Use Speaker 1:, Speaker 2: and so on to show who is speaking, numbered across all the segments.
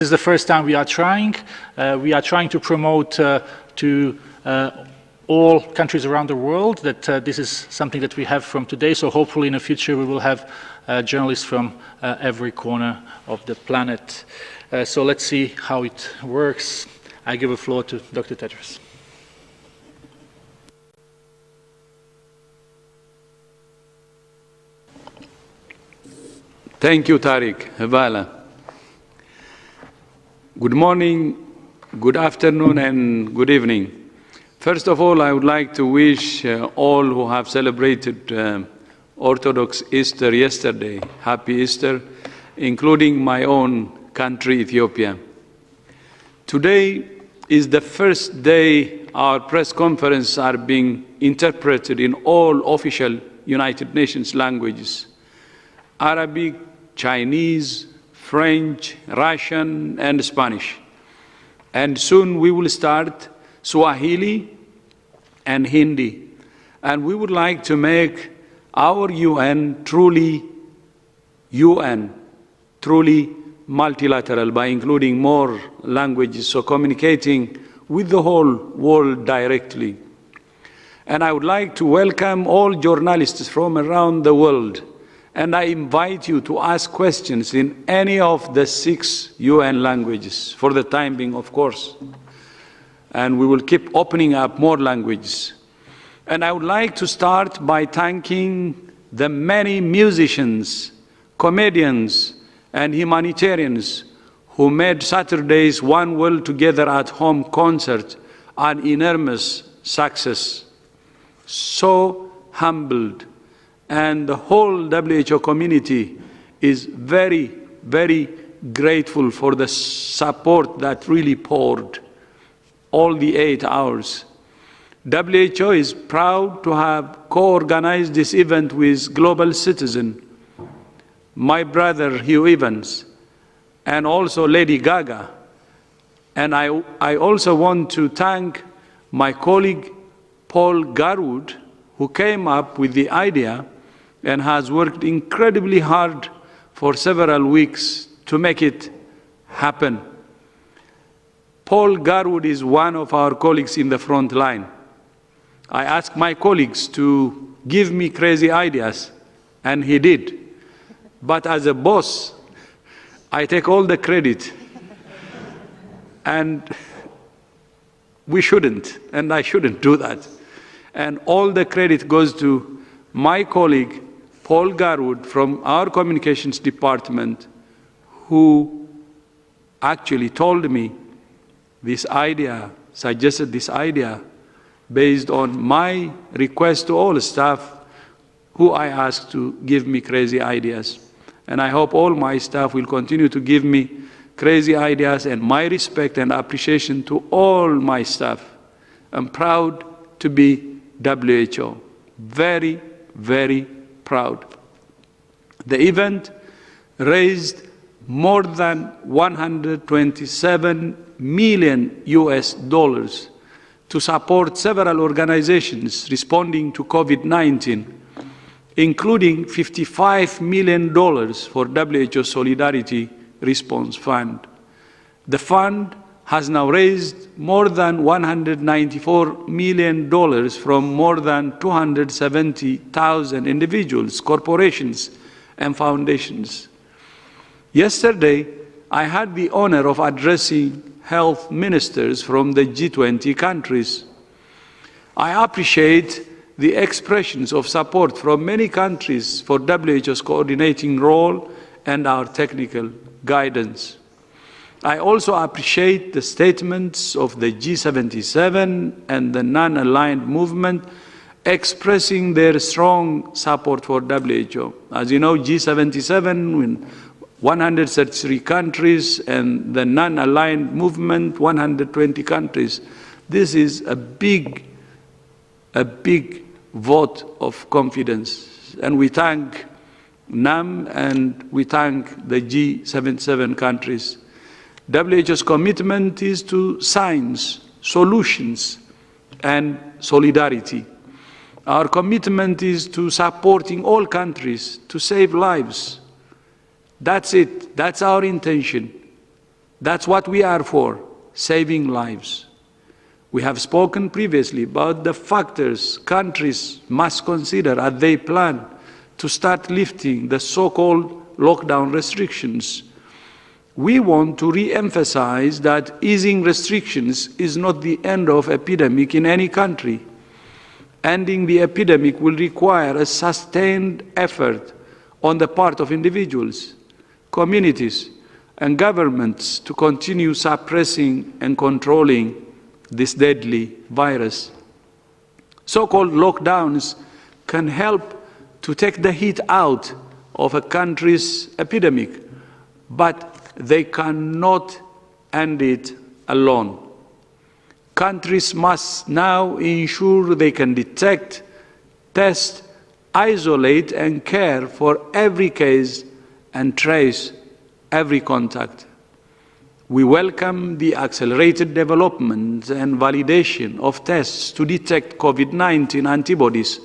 Speaker 1: This is the first time we are trying. We are trying to promote to all countries around the world that this is something that we have from today. So hopefully in the future we will have journalists from every corner of the planet. So let's see how it works. I give the floor to Dr. Tedros.
Speaker 2: Thank you, Tariq. Havala. Good morning, good afternoon, and good evening. First of all, I would like to wish all who have celebrated Orthodox Easter yesterday, Happy Easter, including my own country, Ethiopia. Today is the first day our press conferences are being interpreted in all official United Nations languages: Arabic, Chinese, French, Russian, and Spanish. And soon we will start Swahili and Hindi. And we would like to make our UN truly multilateral by including more languages, so communicating with the whole world directly. And I would like to welcome all journalists from around the world. And I invite you to ask questions in any of the 6 UN languages, for the time being, of course. And we will keep opening up more languages. And I would like to start by thanking the many musicians, comedians, and humanitarians who made Saturday's One World Together at Home concert an enormous success. So humbled. And the whole WHO community is very, very grateful for the support that really poured all the 8 hours. WHO is proud to have co-organized this event with Global Citizen, my brother Hugh Evans, and also Lady Gaga. And I also want to thank my colleague Paul Garwood, who came up with the idea and has worked incredibly hard for several weeks to make it happen. Paul Garwood is one of our colleagues in the front line. I asked my colleagues to give me crazy ideas, and he did. But as a boss, I take all the credit. And we shouldn't, and I shouldn't do that. And all the credit goes to my colleague, Paul Garwood, from our communications department, who actually told me this idea, suggested this idea, based on my request to all staff who I asked to give me crazy ideas. And I hope all my staff will continue to give me crazy ideas, and my respect and appreciation to all my staff. I'm proud to be WHO. Very, very proud. The event raised more than 127 million US dollars to support several organizations responding to COVID-19, including $55 million for WHO Solidarity Response Fund. The fund has now raised more than $194 million from more than 270,000 individuals, corporations, and foundations. Yesterday, I had the honor of addressing health ministers from the G20 countries. I appreciate the expressions of support from many countries for WHO's coordinating role and our technical guidance. I also appreciate the statements of the G77 and the non-aligned movement expressing their strong support for WHO. As you know, G77 in 133 countries and the non-aligned movement 120 countries. This is a big vote of confidence, and we thank NAM and we thank the G77 countries. WHO's commitment is to science, solutions, and solidarity. Our commitment is to supporting all countries to save lives. That's it. That's our intention. That's what we are for, saving lives. We have spoken previously about the factors countries must consider as they plan to start lifting the so-called lockdown restrictions. We want to re-emphasize that easing restrictions is not the end of epidemic in any country. Ending the epidemic will require a sustained effort on the part of individuals, communities, and governments to continue suppressing and controlling this deadly virus. So-called lockdowns can help to take the heat out of a country's epidemic, but they cannot end it alone. Countries must now ensure they can detect, test, isolate, and care for every case and trace every contact. We welcome the accelerated development and validation of tests to detect COVID-19 antibodies,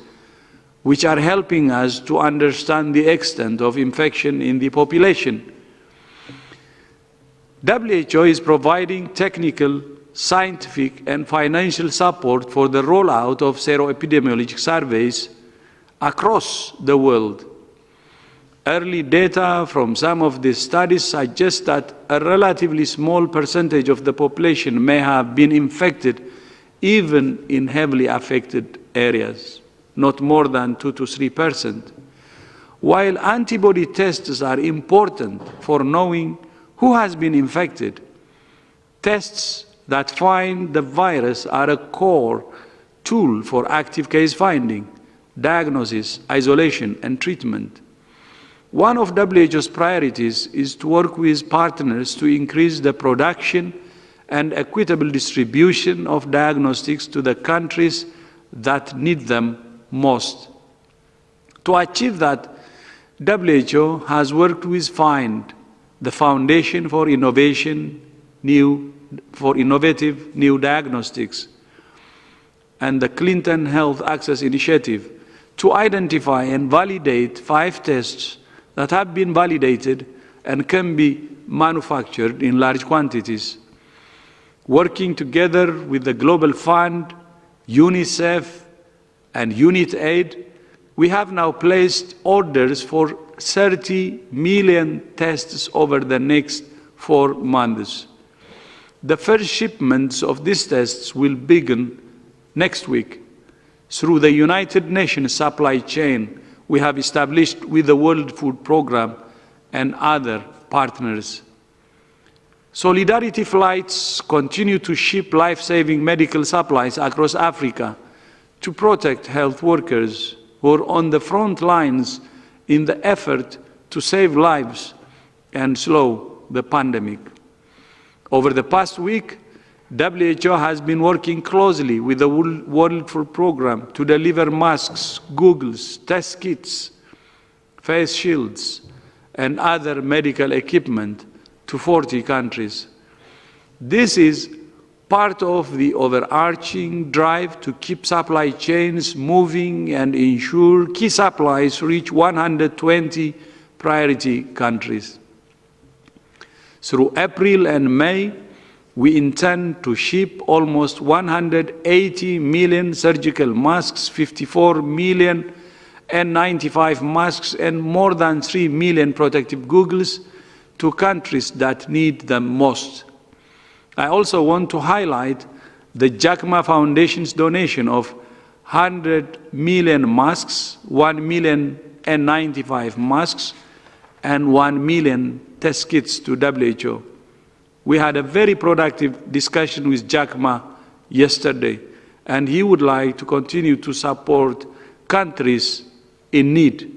Speaker 2: which are helping us to understand the extent of infection in the population. WHO is providing technical, scientific, and financial support for the rollout of seroepidemiologic surveys across the world. Early data from some of these studies suggest that a relatively small percentage of the population may have been infected even in heavily affected areas, not more than 2 to 3%. While antibody tests are important for knowing who has been infected, tests that find the virus are a core tool for active case finding, diagnosis, isolation, and treatment. One of WHO's priorities is to work with partners to increase the production and equitable distribution of diagnostics to the countries that need them most. To achieve that, WHO has worked with FIND, the Foundation for Innovative New Diagnostics, and the Clinton Health Access Initiative to identify and validate 5 tests that have been validated and can be manufactured in large quantities. Working together with the Global Fund, UNICEF, and UNITAID, we have now placed orders for 30 million tests over the next 4 months. The first shipments of these tests will begin next week through the United Nations supply chain we have established with the World Food Programme and other partners. Solidarity flights continue to ship life-saving medical supplies across Africa to protect health workers who are on the front lines in the effort to save lives and slow the pandemic. Over the past week, WHO has been working closely with the World Food Programme to deliver masks, goggles, test kits, face shields, and other medical equipment to 40 countries. This is part of the overarching drive to keep supply chains moving and ensure key supplies reach 120 priority countries. Through April and May, we intend to ship almost 180 million surgical masks, 54 million N95 masks, and more than 3 million protective goggles to countries that need them most. I also want to highlight the JACMA Foundation's donation of 100 million masks, 1 million N95 masks, and 1 million test kits to WHO. We had a very productive discussion with JACMA yesterday, and he would like to continue to support countries in need.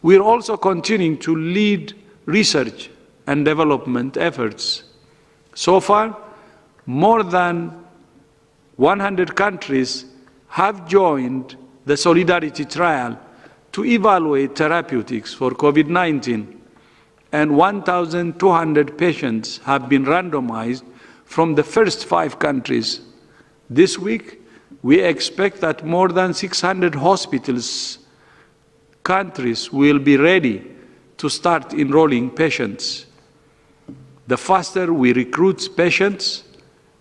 Speaker 2: We're also continuing to lead research and development efforts. So far, more than 100 countries have joined the Solidarity Trial to evaluate therapeutics for COVID-19, and 1,200 patients have been randomized from the first 5 countries. This week, we expect that more than 600 countries will be ready to start enrolling patients. The faster we recruit patients,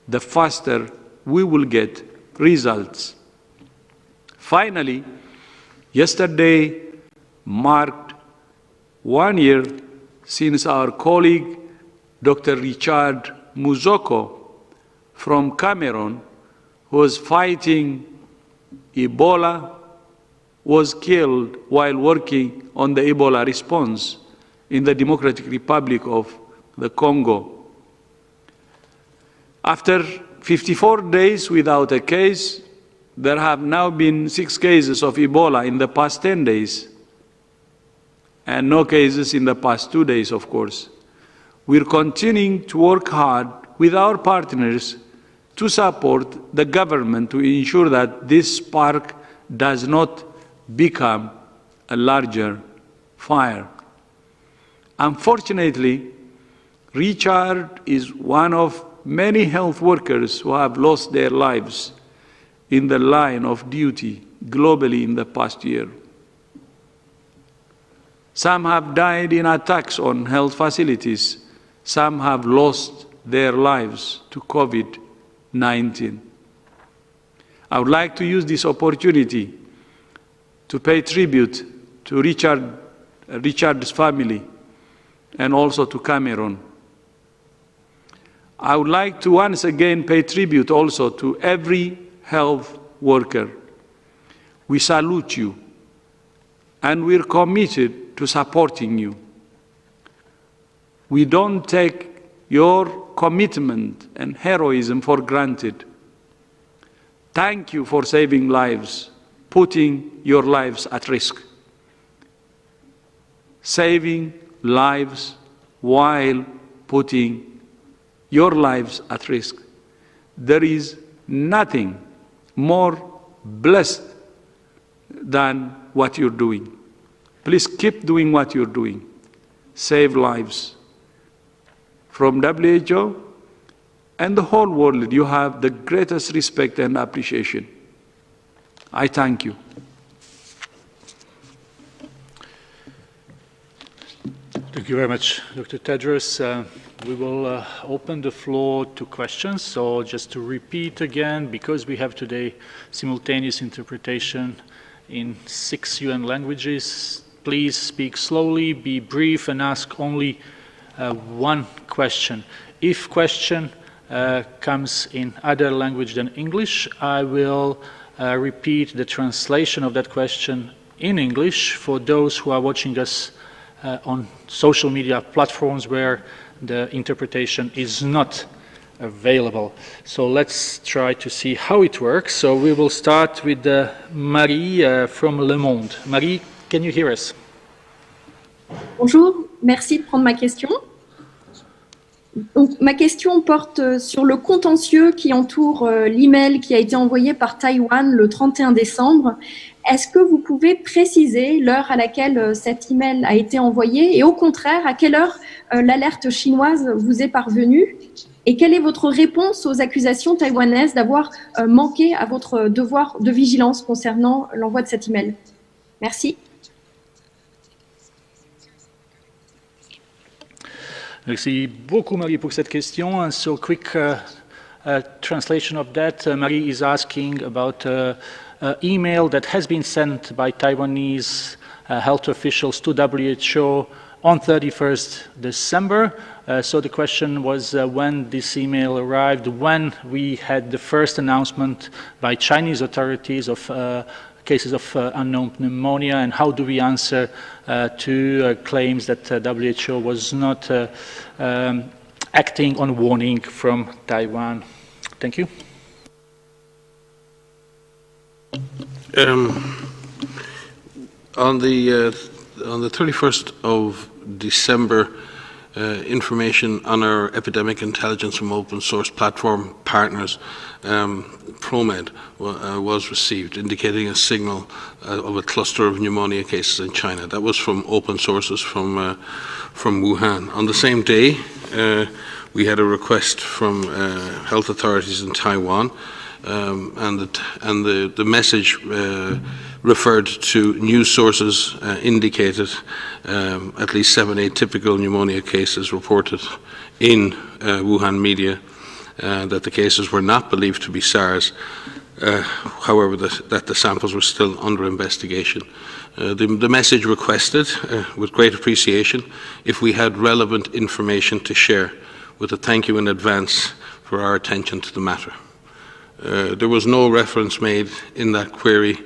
Speaker 2: the faster we will get results. Finally, yesterday marked 1 year since our colleague, Dr. Richard Muzoko from Cameroon, who was fighting Ebola, was killed while working on the Ebola response in the Democratic Republic of the Congo. After 54 days without a case, there have now been 6 cases of Ebola in the past 10 days, and no cases in the past 2 days, of course. We're continuing to work hard with our partners to support the government to ensure that this spark does not become a larger fire. Unfortunately, Richard is one of many health workers who have lost their lives in the line of duty globally in the past year. Some have died in attacks on health facilities. Some have lost their lives to COVID-19. I would like to use this opportunity to pay tribute to Richard's family and also to Cameroon. I would like to once again pay tribute also to every health worker. We salute you, and we're committed to supporting you. We don't take your commitment and heroism for granted. Thank you for saving lives, putting your lives at risk. Saving lives while putting your lives at risk. There is nothing more blessed than what you're doing. Please keep doing what you're doing. Save lives. From WHO and the whole world, you have the greatest respect and appreciation. I thank you.
Speaker 1: Thank you very much, Dr. Tedros. We will open the floor to questions. So just to repeat again, because we have today simultaneous interpretation in 6 UN languages, please speak slowly, be brief, and ask only one question. If question comes in other language than English, I will repeat the translation of that question in English for those who are watching us on social media platforms where the interpretation is not available. So let's try to see how it works. So we will start with Marie from Le Monde. Marie, can you hear us?
Speaker 3: Bonjour, merci de prendre ma question. Donc, ma question porte sur le contentieux qui entoure l'email qui a été envoyé par Taïwan le 31 décembre. Est-ce que vous pouvez préciser l'heure à laquelle cet email a été envoyé et au contraire, à quelle heure l'alerte chinoise vous est parvenue? Et quelle est votre réponse aux accusations taïwanaises d'avoir manqué à votre devoir de vigilance concernant l'envoi de cet email? Merci.
Speaker 1: Merci beaucoup, Marie, pour cette question. And so, quick translation of that. Marie is asking about email that has been sent by Taiwanese health officials to WHO on 31st December. So the question was when this email arrived, when we had the first announcement by Chinese authorities of cases of unknown pneumonia, and how do we answer to claims that WHO was not acting on warning from Taiwan. Thank you.
Speaker 4: On the 31st of December, information on our epidemic intelligence from open source platform partners, ProMed, was received, indicating a signal of a cluster of pneumonia cases in China. That was from open sources from Wuhan. On the same day, we had a request from health authorities in Taiwan, and the message referred to news sources indicated at least 7 atypical pneumonia cases reported in Wuhan media that the cases were not believed to be SARS, however, that the samples were still under investigation. The message requested, with great appreciation, if we had relevant information to share, with a thank you in advance for our attention to the matter. There was no reference made in that query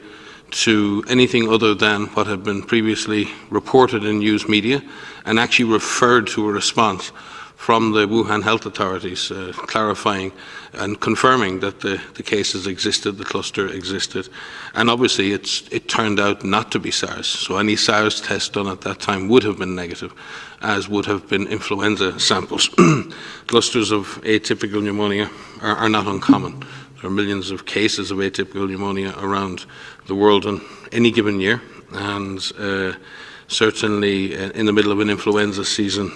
Speaker 4: to anything other than what had been previously reported in news media, and actually referred to a response from the Wuhan health authorities clarifying and confirming that the cases existed, the cluster existed. And obviously it turned out not to be SARS, so any SARS test done at that time would have been negative, as would have been influenza samples. Clusters of atypical pneumonia are not uncommon. There are millions of cases of atypical pneumonia around the world in any given year, and certainly in the middle of an influenza season,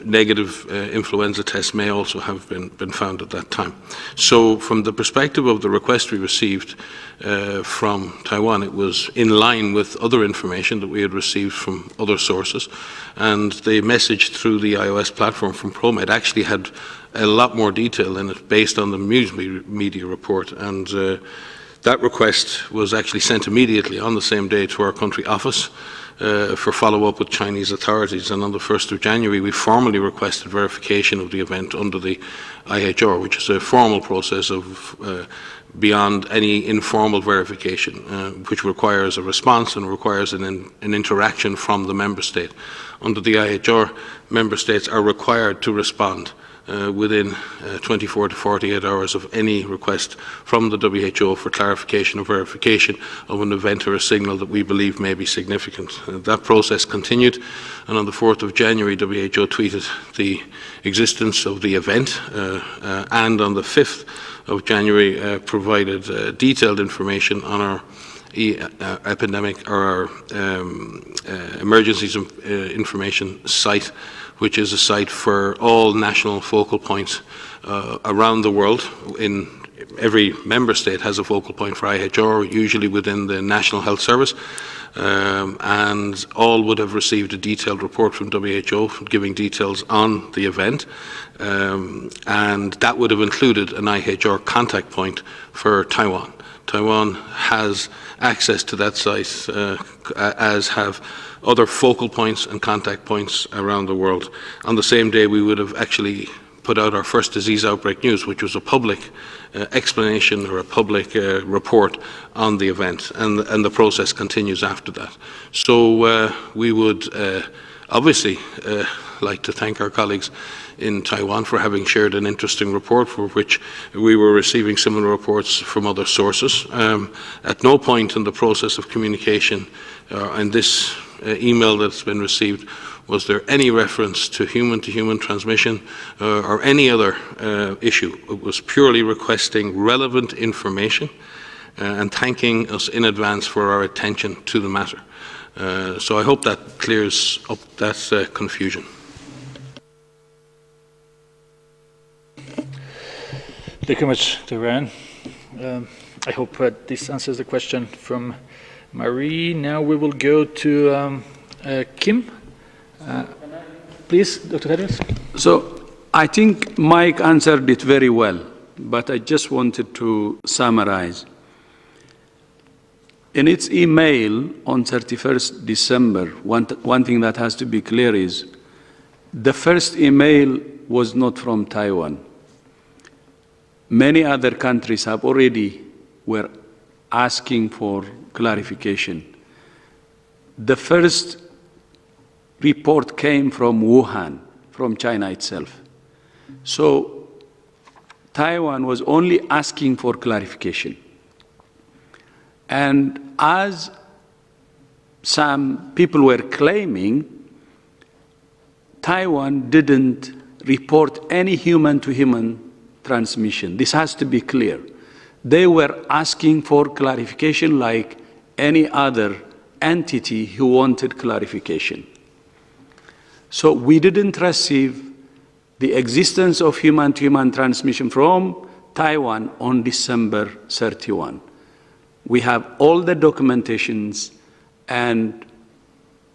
Speaker 4: negative influenza tests may also have been found at that time. So from the perspective of the request we received from Taiwan, it was in line with other information that we had received from other sources, and the message through the iOS platform from ProMed actually had a lot more detail in it based on the news media report, and that request was actually sent immediately on the same day to our country office for follow-up with Chinese authorities, and on the 1st of January we formally requested verification of the event under the IHR, which is a formal process of beyond any informal verification, which requires a response and requires an interaction from the member state. Under the IHR, member states are required to respond within 24 to 48 hours of any request from the WHO for clarification or verification of an event or a signal that we believe may be significant. That process continued, and on the 4th of January, WHO tweeted the existence of the event, and on the 5th of January provided detailed information on our epidemic or our emergencies information site, which is a site for all national focal points around the world. In every member state has a focal point for IHR, usually within the National Health Service, and all would have received a detailed report from WHO giving details on the event, and that would have included an IHR contact point for Taiwan. Taiwan has access to that site, as have other focal points and contact points around the world. On the same day, we would have actually put out our first disease outbreak news, which was a public explanation or a public report on the event, and the process continues after that. So we would obviously like to thank our colleagues in Taiwan for having shared an interesting report, for which we were receiving similar reports from other sources. At no point in the process of communication in this email that's been received was there any reference to human-to-human transmission or any other issue. It was purely requesting relevant information and thanking us in advance for our attention to the matter. So I hope that clears up that confusion.
Speaker 1: Thank you very much, Ryan. I hope this answers the question from Marie. Now we will go to Kim. Please, Dr. Tedros.
Speaker 2: So I think Mike answered it very well, but I just wanted to summarize. In its email on 31st December, one thing that has to be clear is the first email was not from Taiwan. Many other countries have already were asking for clarification. The first report came from Wuhan, from China itself. So Taiwan was only asking for clarification. And as some people were claiming, Taiwan didn't report any human-to-human transmission. This has to be clear. They were asking for clarification like any other entity who wanted clarification. So we didn't receive the existence of human-to-human transmission from Taiwan on December 31. We have all the documentations, and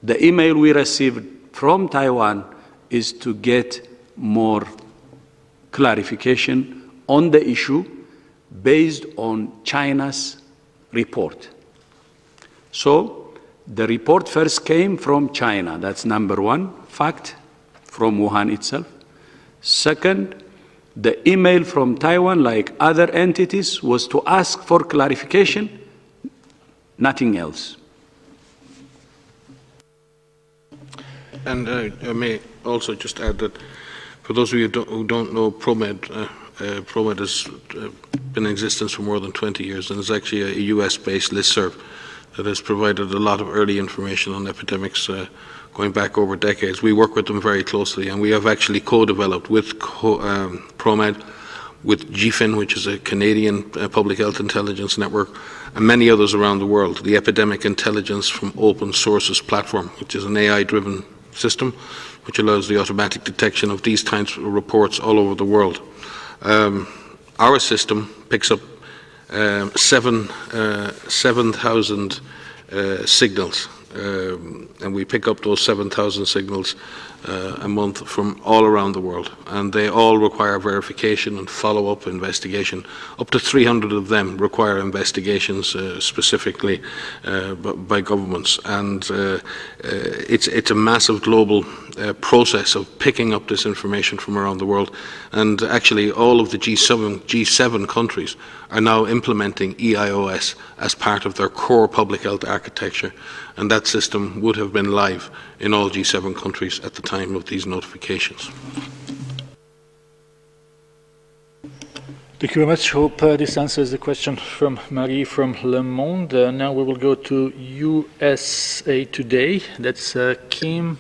Speaker 2: the email we received from Taiwan is to get more clarification on the issue based on China's report. So the report first came from China. That's number one fact, from Wuhan itself. Second, the email from Taiwan, like other entities, was to ask for clarification, nothing else.
Speaker 4: And I may also just add that for those of you who don't know, ProMed, ProMed has been in existence for more than 20 years and is actually a US-based listserv that has provided a lot of early information on epidemics going back over decades. We work with them very closely, and we have actually co-developed with ProMed, with GFIN, which is a Canadian public health intelligence network, and many others around the world, the Epidemic Intelligence from Open Sources platform, which is an AI-driven system which allows the automatic detection of these types of reports all over the world. Our system picks up 7,000 signals, and we pick up those 7,000 signals a month from all around the world, and they all require verification and follow-up investigation. Up to 300 of them require investigations specifically by governments, and it's a massive global process of picking up this information from around the world. And actually all of the G7 countries are now implementing EIOS as part of their core public health architecture, and that system would have been live in all G7 countries at the time of these notifications.
Speaker 1: Thank you very much. Hope this answers the question from Marie from Le Monde. Now we will go to USA Today. That's Kim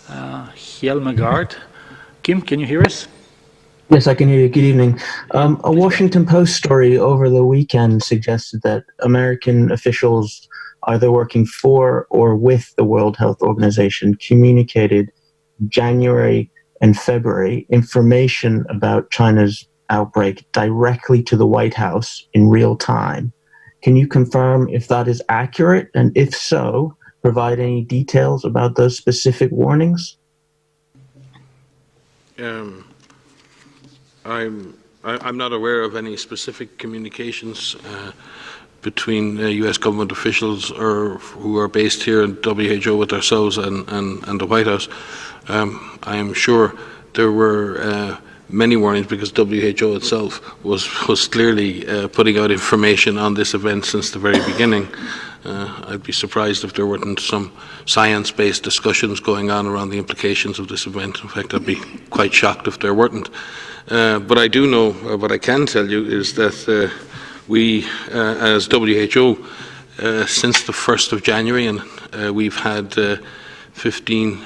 Speaker 1: Hjelmegard. Kim, can you hear us?
Speaker 5: Yes, I can hear you. Good evening. A Washington Post story over the weekend suggested that American officials, either working for or with the World Health Organization, communicated January and February information about China's outbreak directly to the White House in real time. Can you confirm if that is accurate? And if so, provide any details about those specific warnings?
Speaker 4: I'm not aware of any specific communications between U.S. government officials or who are based here in WHO with ourselves and the White House. I am sure there were many warnings, because WHO itself was clearly putting out information on this event since the very beginning. I'd be surprised if there weren't some science-based discussions going on around the implications of this event. In fact, I'd be quite shocked if there weren't. But I do know, what I can tell you is that we, as WHO, since the 1st of January, and we've had 15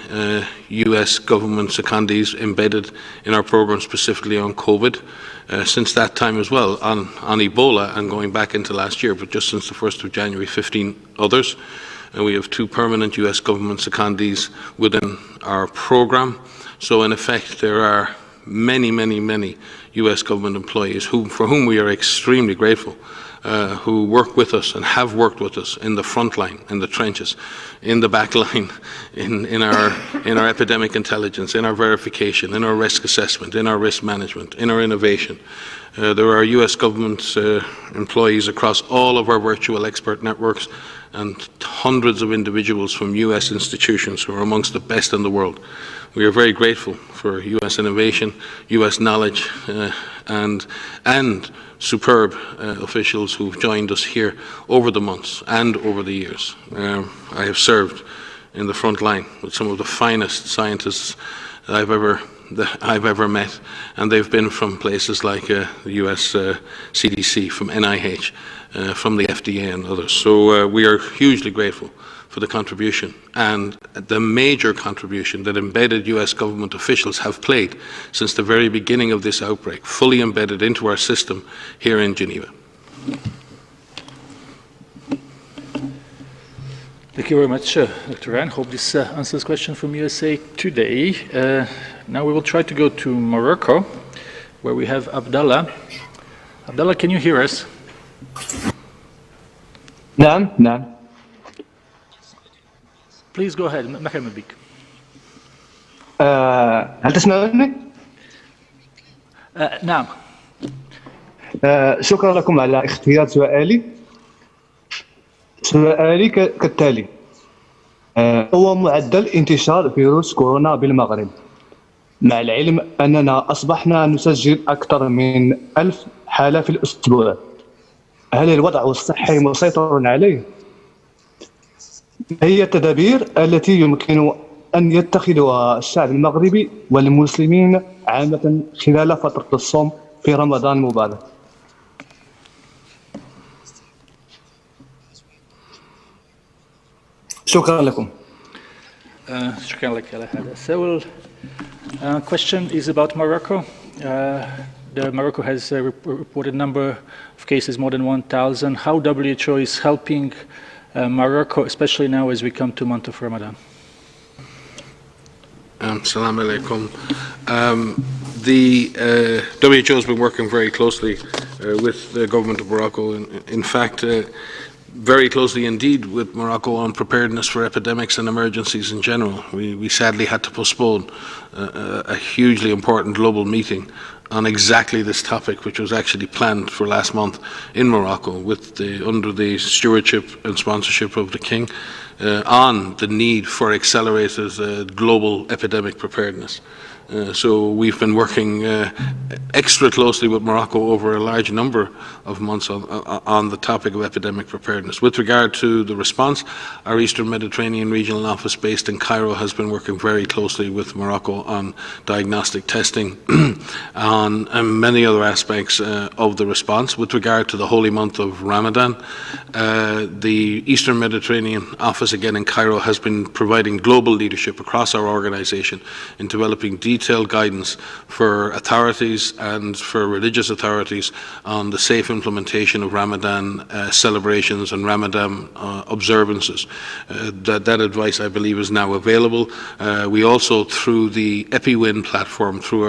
Speaker 4: US government secondees embedded in our program specifically on COVID. Since that time as well, on Ebola, and going back into last year, but just since the 1st of January, 15 others. And we have 2 permanent US government secondees within our program. So in effect, there are many, many, many US government employees for whom we are extremely grateful, who work with us and have worked with us in the front line, in the trenches, in the back line, in our epidemic intelligence, in our verification, in our risk assessment, in our risk management, in our innovation. There are US government employees across all of our virtual expert networks, and hundreds of individuals from US institutions who are amongst the best in the world. We are very grateful for US innovation, US knowledge, and superb officials who've joined us here over the months and over the years. I have served in the front line with some of the finest scientists that I've ever met, and they've been from places like the US CDC, from NIH, from the FDA and others. So we are hugely grateful for the contribution and the major contribution that embedded US government officials have played since the very beginning of this outbreak, fully embedded into our system here in Geneva.
Speaker 1: Thank you very much, Dr. Ryan. Hope this answers the question from USA Today. Now we will try to go to Morocco, where we have Abdallah. Abdallah, can you hear us?
Speaker 6: نعم.
Speaker 1: Please go ahead. مرحبا بك.
Speaker 6: هل تسمعوني؟
Speaker 1: نعم.
Speaker 6: شكرا لكم على اختيار سؤالي. سؤالي كالتالي: هو معدل انتشار فيروس كورونا بالمغرب، مع العلم أننا أصبحنا نسجل أكثر من 1000 حالة في الأسبوع. هل الوضع الصحي مسيطر عليه؟ ما هي التدابير التي يمكن أن يتخذها الشعب المغربي والمسلمين عامة خلال فترة الصوم في رمضان المبارك؟ شكرا لكم.
Speaker 1: شكرا لك على هذا. So, question is about Morocco. Morocco has a reported number of cases, more than 1,000. How WHO is helping Morocco, especially now as we come to month of Ramadan?
Speaker 4: Assalamu alaikum. The WHO has been working very closely with the government of Morocco. In fact, very closely indeed with Morocco on preparedness for epidemics and emergencies in general. We sadly had to postpone a hugely important global meeting on exactly this topic, which was actually planned for last month in Morocco under the stewardship and sponsorship of the King, on the need for accelerated global epidemic preparedness. So we've been working extra closely with Morocco over a large number of months on the topic of epidemic preparedness. With regard to the response, our Eastern Mediterranean Regional Office based in Cairo has been working very closely with Morocco on diagnostic testing, on many other aspects of the response. With regard to the holy month of Ramadan, the Eastern Mediterranean Office, again in Cairo, has been providing global leadership across our organisation in developing detailed guidance for authorities and for religious authorities on the safe implementation of Ramadan celebrations and Ramadan observances. That advice, I believe, is now available. We also, through the EpiWin platform, through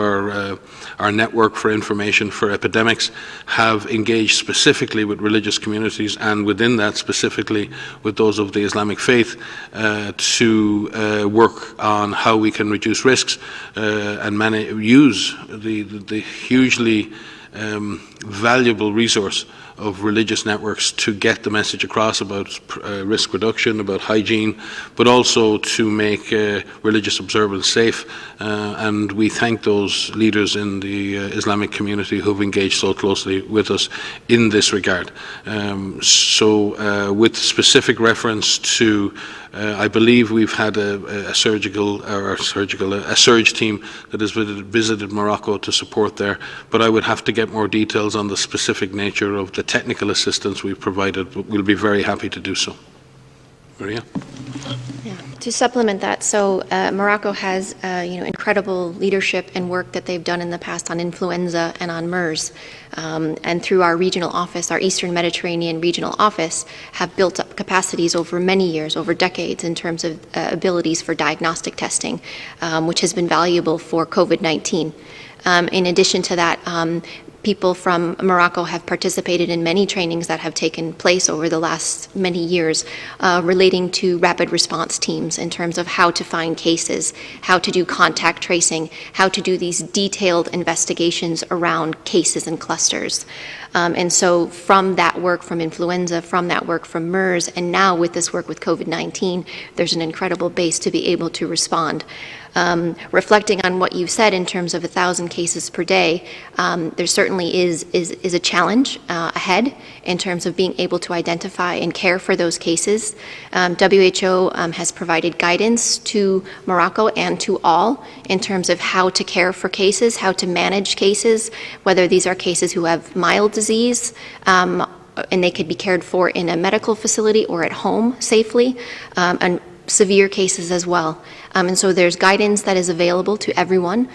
Speaker 4: our network for information for epidemics, have engaged specifically with religious communities, and within that specifically with those of the Islamic faith, to work on how we can reduce risks and use the hugely valuable resource of religious networks to get the message across about risk reduction, about hygiene, but also to make religious observance safe. And we thank those leaders in the Islamic community who have engaged so closely with us in this regard. With specific reference to I believe we've had a surge team that has visited Morocco to support there, but I would have to get more details on the specific nature of the technical assistance we've provided, but we'll be very happy to do so. Maria?
Speaker 7: Yeah. To supplement that, so Morocco has incredible leadership and work that they've done in the past on influenza and on MERS. And through our regional office, our Eastern Mediterranean Regional Office, have built up capacities over many years, over decades, in terms of abilities for diagnostic testing, which has been valuable for COVID-19. In addition to that, people from Morocco have participated in many trainings that have taken place over the last many years relating to rapid response teams in terms of how to find cases, how to do contact tracing, how to do these detailed investigations around cases and clusters. And so from that work from influenza, from that work from MERS, and now with this work with COVID-19, there's an incredible base to be able to respond. Reflecting on what you said in terms of 1,000 cases per day, there certainly is a challenge ahead in terms of being able to identify and care for those cases. WHO has provided guidance to Morocco and to all in terms of how to care for cases, how to manage cases, whether these are cases who have mild disease, and they could be cared for in a medical facility or at home safely, and severe cases as well. And so there's guidance that is available to everyone,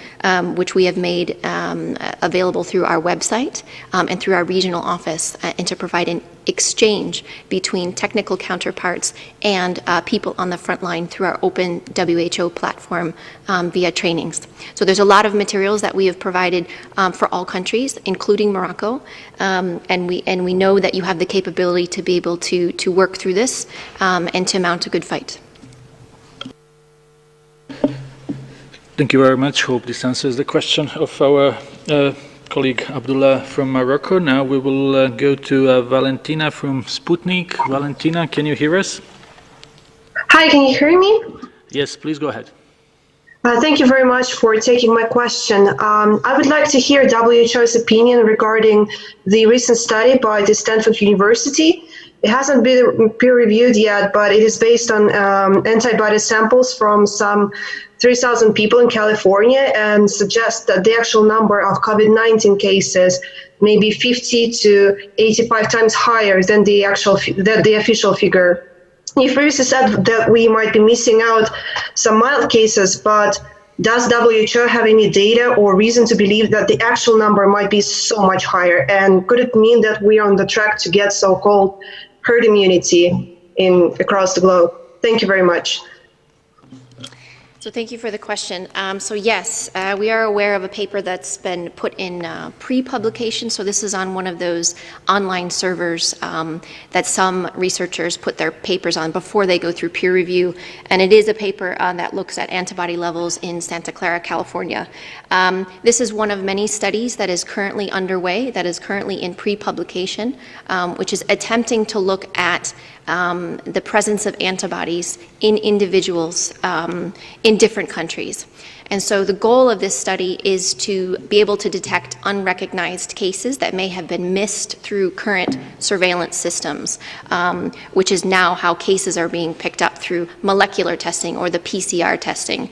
Speaker 7: which we have made available through our website and through our regional office, and to provide an exchange between technical counterparts and people on the front line through our open WHO platform via trainings. So there's a lot of materials that we have provided for all countries, including Morocco, and we know that you have the capability to be able to work through this and to mount a good fight.
Speaker 1: Thank you very much. Hope this answers the question of our colleague Abdullah from Morocco. Now we will go to Valentina from Sputnik. Valentina, can you hear us?
Speaker 8: Hi, can you hear me?
Speaker 1: Yes, please go ahead.
Speaker 8: Thank you very much for taking my question. I would like to hear WHO's opinion regarding the recent study by the Stanford University. It hasn't been peer-reviewed yet, but it is based on antibody samples from some 3,000 people in California and suggests that the actual number of COVID-19 cases may be 50 to 85 times higher than the official figure. You previously said that we might be missing out some mild cases, but does WHO have any data or reason to believe that the actual number might be so much higher? And could it mean that we are on the track to get so-called herd immunity across the globe? Thank you very much.
Speaker 7: So thank you for the question. So yes, we are aware of a paper that's been put in pre-publication. So this is on one of those online servers that some researchers put their papers on before they go through peer review. And it is a paper that looks at antibody levels in Santa Clara, California. This is one of many studies that is currently underway, that is currently in pre-publication, which is attempting to look at the presence of antibodies in individuals in different countries. And so the goal of this study is to be able to detect unrecognized cases that may have been missed through current surveillance systems, which is now how cases are being picked up through molecular testing or the PCR testing.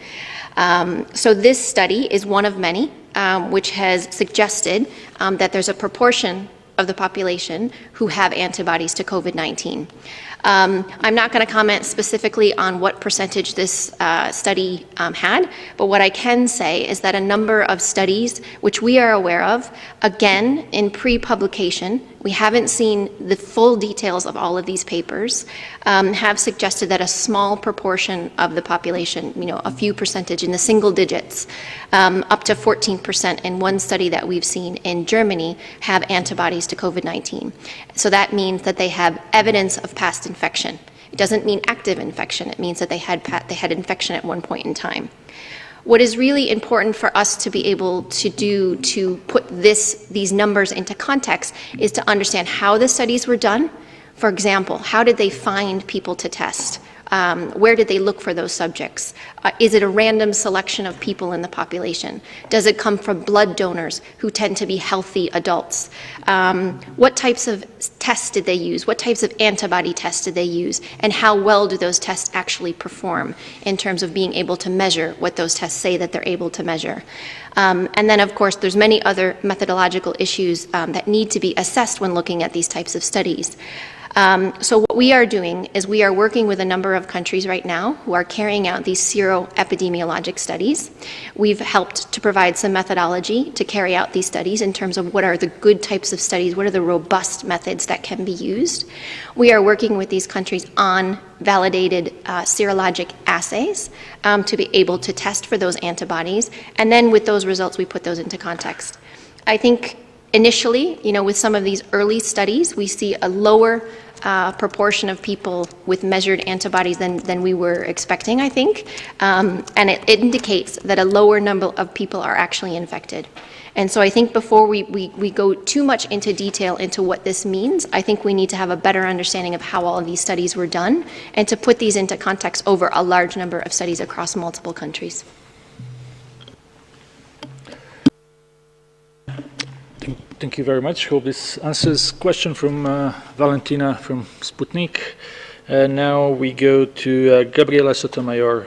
Speaker 7: So this study is one of many which has suggested that there's a proportion of the population who have antibodies to COVID-19. I'm not going to comment specifically on what percentage this study had, but what I can say is that a number of studies, which we are aware of, again, in pre-publication, we haven't seen the full details of all of these papers, have suggested that a small proportion of the population, a few percentage in the single digits, up to 14% in one study that we've seen in Germany, have antibodies to COVID-19. So that means that they have evidence of past infection. It doesn't mean active infection. It means that they had infection at one point in time. What is really important for us to be able to do to put these numbers into context is to understand how the studies were done. For example, how did they find people to test? Where did they look for those subjects? Is it a random selection of people in the population? Does it come from blood donors who tend to be healthy adults? What types of tests did they use? What types of antibody tests did they use? And how well do those tests actually perform in terms of being able to measure what those tests say that they're able to measure? And then, of course, there's many other methodological issues that need to be assessed when looking at these types of studies. So what we are doing is we are working with a number of countries right now who are carrying out these sero-epidemiologic studies. We've helped to provide some methodology to carry out these studies in terms of what are the good types of studies, what are the robust methods that can be used. We are working with these countries on validated serologic assays to be able to test for those antibodies. And then with those results, we put those into context. I think initially, with some of these early studies, we see a lower proportion of people with measured antibodies than we were expecting, I think. And it indicates that a lower number of people are actually infected. And so I think before we go too much into detail into what this means, I think we need to have a better understanding of how all of these studies were done and to put these into context over a large number of studies across multiple countries.
Speaker 1: Thank you very much. Hope this answers question from Valentina from Sputnik. Now we go to Gabriela Sotomayor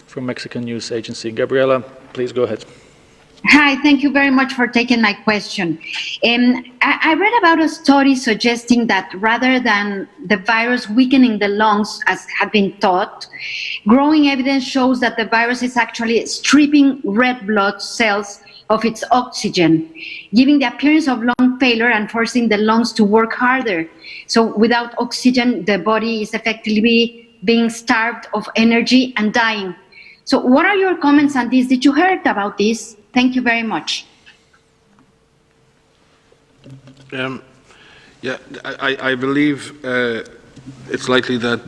Speaker 1: from Mexican News Agency. Gabriela, please go ahead.
Speaker 9: Hi, thank you very much for taking my question. I read about a study suggesting that rather than the virus weakening the lungs, as had been thought, growing evidence shows that the virus is actually stripping red blood cells of its oxygen, giving the appearance of lung failure and forcing the lungs to work harder. So without oxygen, the body is effectively being starved of energy and dying. So what are your comments on this? Did you hear about this? Thank you very much.
Speaker 4: Yeah, I believe it's likely that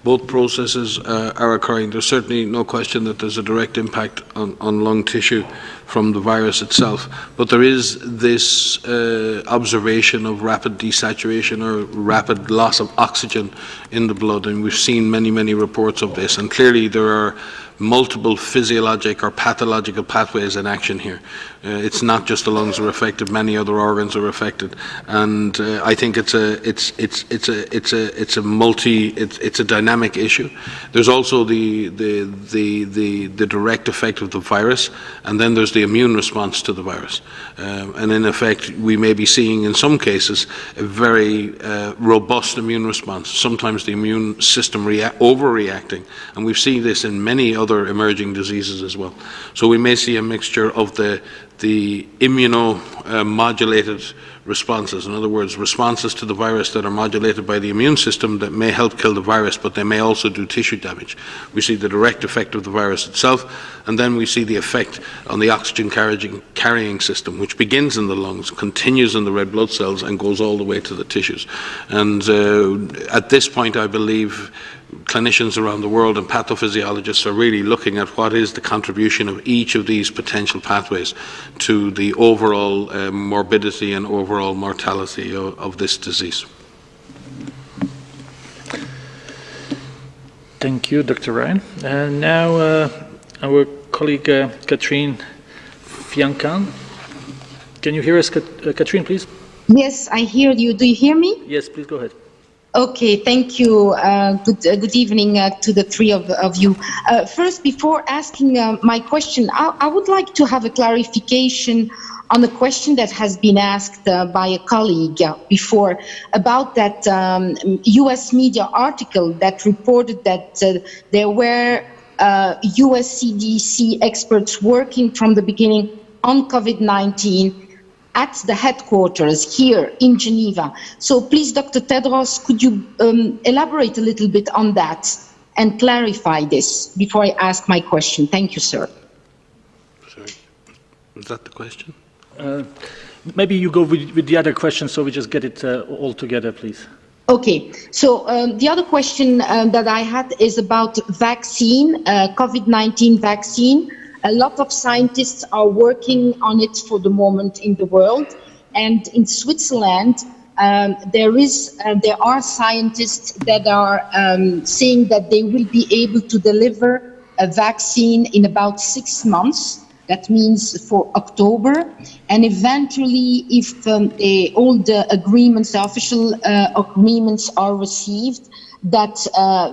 Speaker 4: Both processes are occurring. There's certainly no question that there's a direct impact on lung tissue from the virus itself, but there is this observation of rapid desaturation or rapid loss of oxygen in the blood, and we've seen many, many reports of this, and clearly there are multiple physiologic or pathological pathways in action here. It's not just the lungs are affected; many other organs are affected, and I think it's a dynamic issue. There's also the direct effect of the virus, and then there's the immune response to the virus. And in effect, we may be seeing in some cases a very robust immune response. Sometimes the immune system overreacting, and we've seen this in many other emerging diseases as well. So we may see a mixture of the immunomodulated responses. In other words, responses to the virus that are modulated by the immune system that may help kill the virus, but they may also do tissue damage. We see the direct effect of the virus itself, and then we see the effect on the oxygen carrying system, which begins in the lungs, continues in the red blood cells, and goes all the way to the tissues. And at this point, I believe clinicians around the world and pathophysiologists are really looking at what is the contribution of each of these potential pathways to the overall morbidity and overall mortality of this disease.
Speaker 1: Thank you, Dr. Ryan. And now our colleague Catherine Fiancan. Can you hear us, Catherine, please?
Speaker 10: Yes, I hear you. Do you hear me?
Speaker 1: Yes, please go ahead.
Speaker 10: Okay, thank you. Good evening to the three of you. First, before asking my question, I would like to have a clarification on a question that has been asked by a colleague before about that US media article that reported that there were US CDC experts working from the beginning on COVID-19 at the headquarters here in Geneva. So please, Dr. Tedros, could you elaborate a little bit on that and clarify this before I ask my question? Thank you, sir.
Speaker 4: Sorry, was that the question?
Speaker 1: Maybe you go with the other question so we just get it all together, please.
Speaker 10: Okay, so the other question that I had is about vaccine, COVID-19 vaccine. A lot of scientists are working on it for the moment in the world, and in Switzerland there are scientists that are saying that they will be able to deliver a vaccine in about 6 months. That means for October, and eventually, if all the agreements, the official agreements are received, that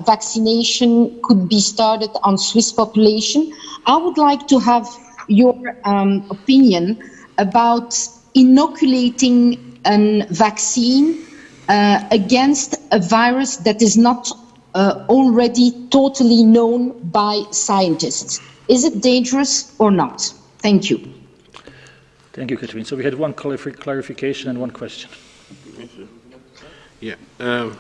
Speaker 10: vaccination could be started on Swiss population. I would like to have your opinion about inoculating a vaccine against a virus that is not already totally known by scientists. Is it dangerous or not? Thank you.
Speaker 1: Thank you, Catherine. So we had one clarification and one question.
Speaker 4: Yeah. The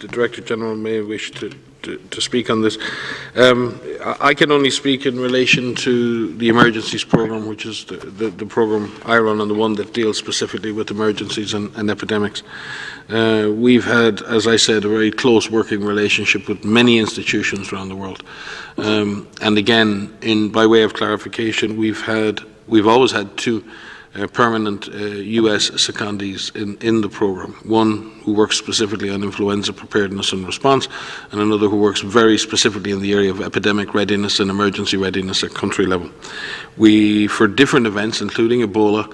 Speaker 4: Director General may wish to speak on this. I can only speak in relation to the emergencies program, which is the program I run and the one that deals specifically with emergencies and epidemics. We've had, as I said, a very close working relationship with many institutions around the world. And again, by way of clarification, we've always had two permanent US secondees in the program. One who works specifically on influenza preparedness and response, and another who works very specifically in the area of epidemic readiness and emergency readiness at country level. For different events, including Ebola,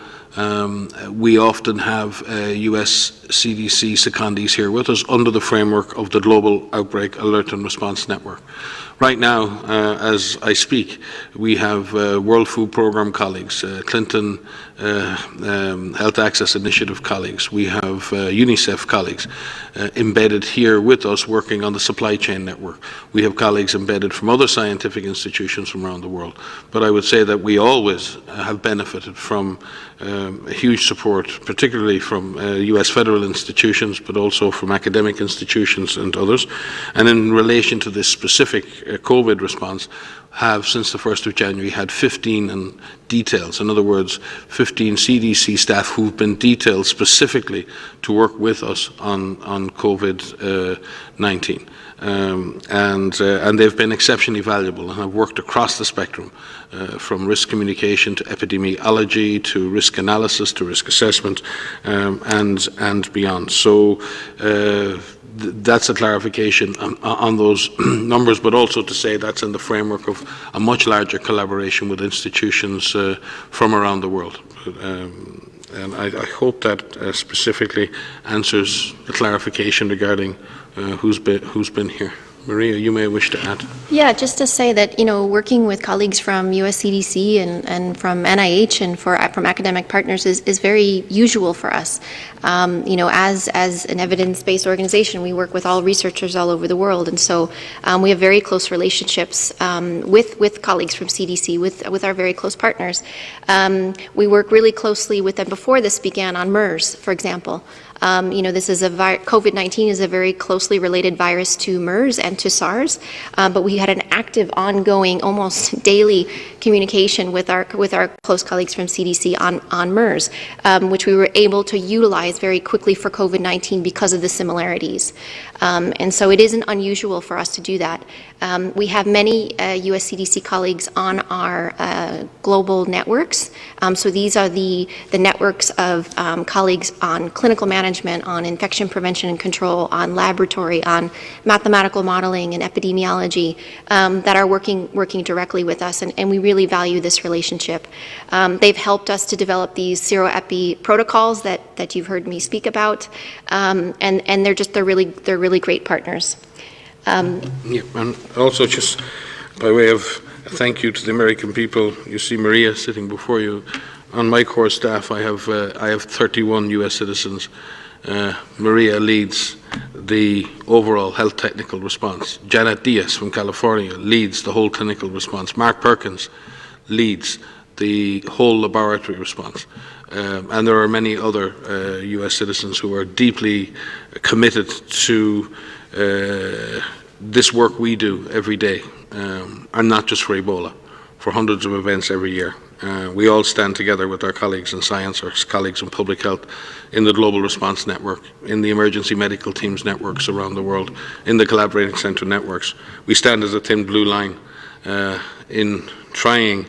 Speaker 4: we often have US CDC secondees here with us under the framework of the Global Outbreak Alert and Response Network. Right now, as I speak, we have World Food Programme colleagues, Clinton Health Access Initiative colleagues, we have UNICEF colleagues embedded here with us working on the supply chain network. We have colleagues embedded from other scientific institutions from around the world. But I would say that we always have benefited from a huge support, particularly from US federal institutions, but also from academic institutions and others. And in relation to this specific COVID response, have since the 1st of January had 15 details, in other words, 15 CDC staff who've been detailed specifically to work with us on COVID-19. And they've been exceptionally valuable and have worked across the spectrum, from risk communication to epidemiology to risk analysis to risk assessment, and beyond. So that's a clarification on those numbers, but also to say that's in the framework of a much larger collaboration with institutions from around the world. And I hope that specifically answers the clarification regarding who's been here. Maria, you may wish to add.
Speaker 7: Yeah, just to say that, working with colleagues from US CDC and from NIH and from academic partners is very usual for us. As an evidence-based organization, we work with all researchers all over the world, and so we have very close relationships with colleagues from CDC, with our very close partners. We work really closely with them before this began on MERS, for example. This is COVID-19 is a very closely related virus to MERS and to SARS, but we had an active, ongoing, almost daily communication with our close colleagues from CDC on MERS, which we were able to utilize very quickly for COVID-19 because of the similarities. And so it isn't unusual for us to do that. We have many US CDC colleagues on our global networks. So these are the networks of colleagues on clinical management, on infection prevention and control, on laboratory, on mathematical modeling and epidemiology that are working directly with us, and we really value this relationship. They've helped us to develop these zero-epi protocols that you've heard me speak about, and they're really great partners.
Speaker 4: Yeah, and also just by way of a thank you to the American people, you see Maria sitting before you. On my core staff, I have 31 US citizens. Maria leads the overall health technical response. Janet Diaz from California leads the whole clinical response. Mark Perkins leads the whole laboratory response. And there are many other US citizens who are deeply committed to this work we do every day, and not just for Ebola, for hundreds of events every year. We all stand together with our colleagues in science, our colleagues in public health, in the Global Response Network, in the emergency medical teams networks around the world, in the collaborating centre networks. We stand as a thin blue line in trying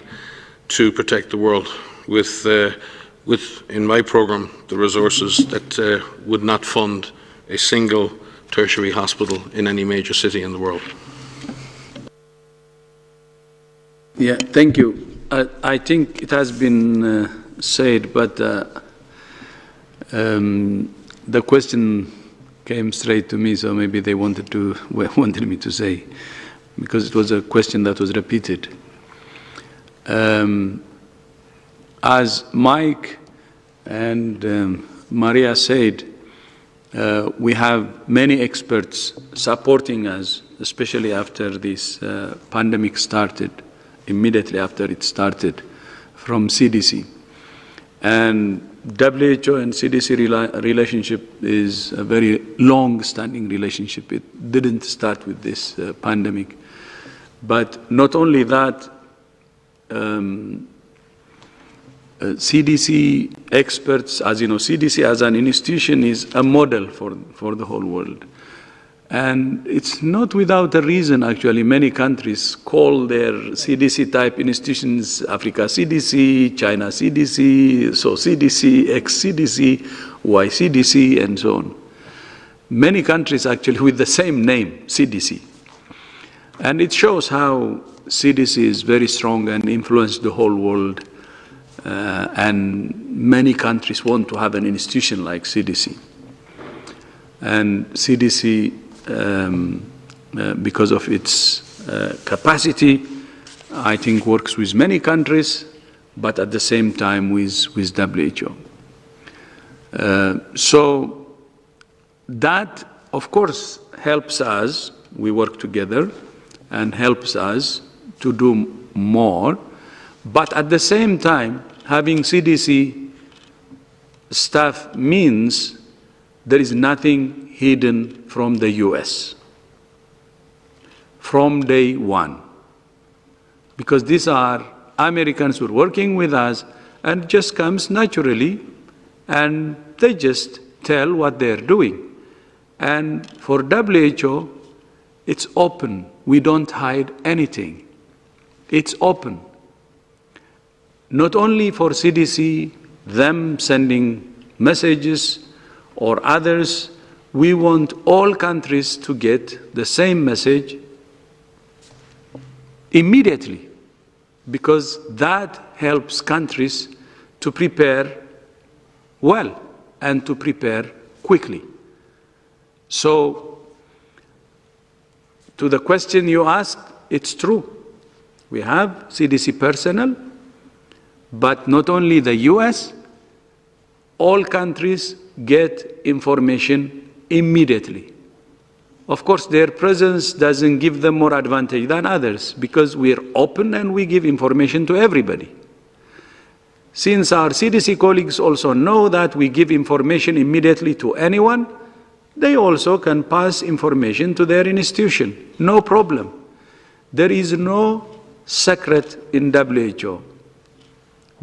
Speaker 4: to protect the world with, in my programme, the resources that would not fund a single tertiary hospital in any major city in the world.
Speaker 2: Yeah, thank you. I think it has been said, but the question came straight to me, so maybe they wanted me to say, because it was a question that was repeated. As Mike and Maria said, we have many experts supporting us, especially after this pandemic started, immediately after it started, from CDC. And WHO and CDC relationship is a very long-standing relationship. It didn't start with this pandemic. But not only that, CDC experts, as you know, CDC as an institution is a model for the whole world. And it's not without a reason, actually. Many countries call their CDC-type institutions Africa CDC, China CDC, so CDC, X-CDC, Y-CDC, and so on. Many countries, actually, with the same name, CDC. And it shows how CDC is very strong and influenced the whole world. And many countries want to have an institution like CDC. And CDC, because of its capacity, I think works with many countries, but at the same time with WHO. So that, of course, helps us, we work together, and helps us to do more. But at the same time, having CDC staff means there is nothing hidden from the US from day one. Because these are Americans who are working with us, and it just comes naturally, and they just tell what they're doing. And for WHO, it's open. We don't hide anything. It's open. Not only for CDC, them sending messages or others, we want all countries to get the same message immediately, because that helps countries to prepare well and to prepare quickly. So, to the question you asked, it's true. We have CDC personnel, but not only the US, all countries get information immediately. Of course, their presence doesn't give them more advantage than others, because we're open and we give information to everybody. Since our CDC colleagues also know that we give information immediately to anyone, they also can pass information to their institution. No problem. There is no secret in WHO,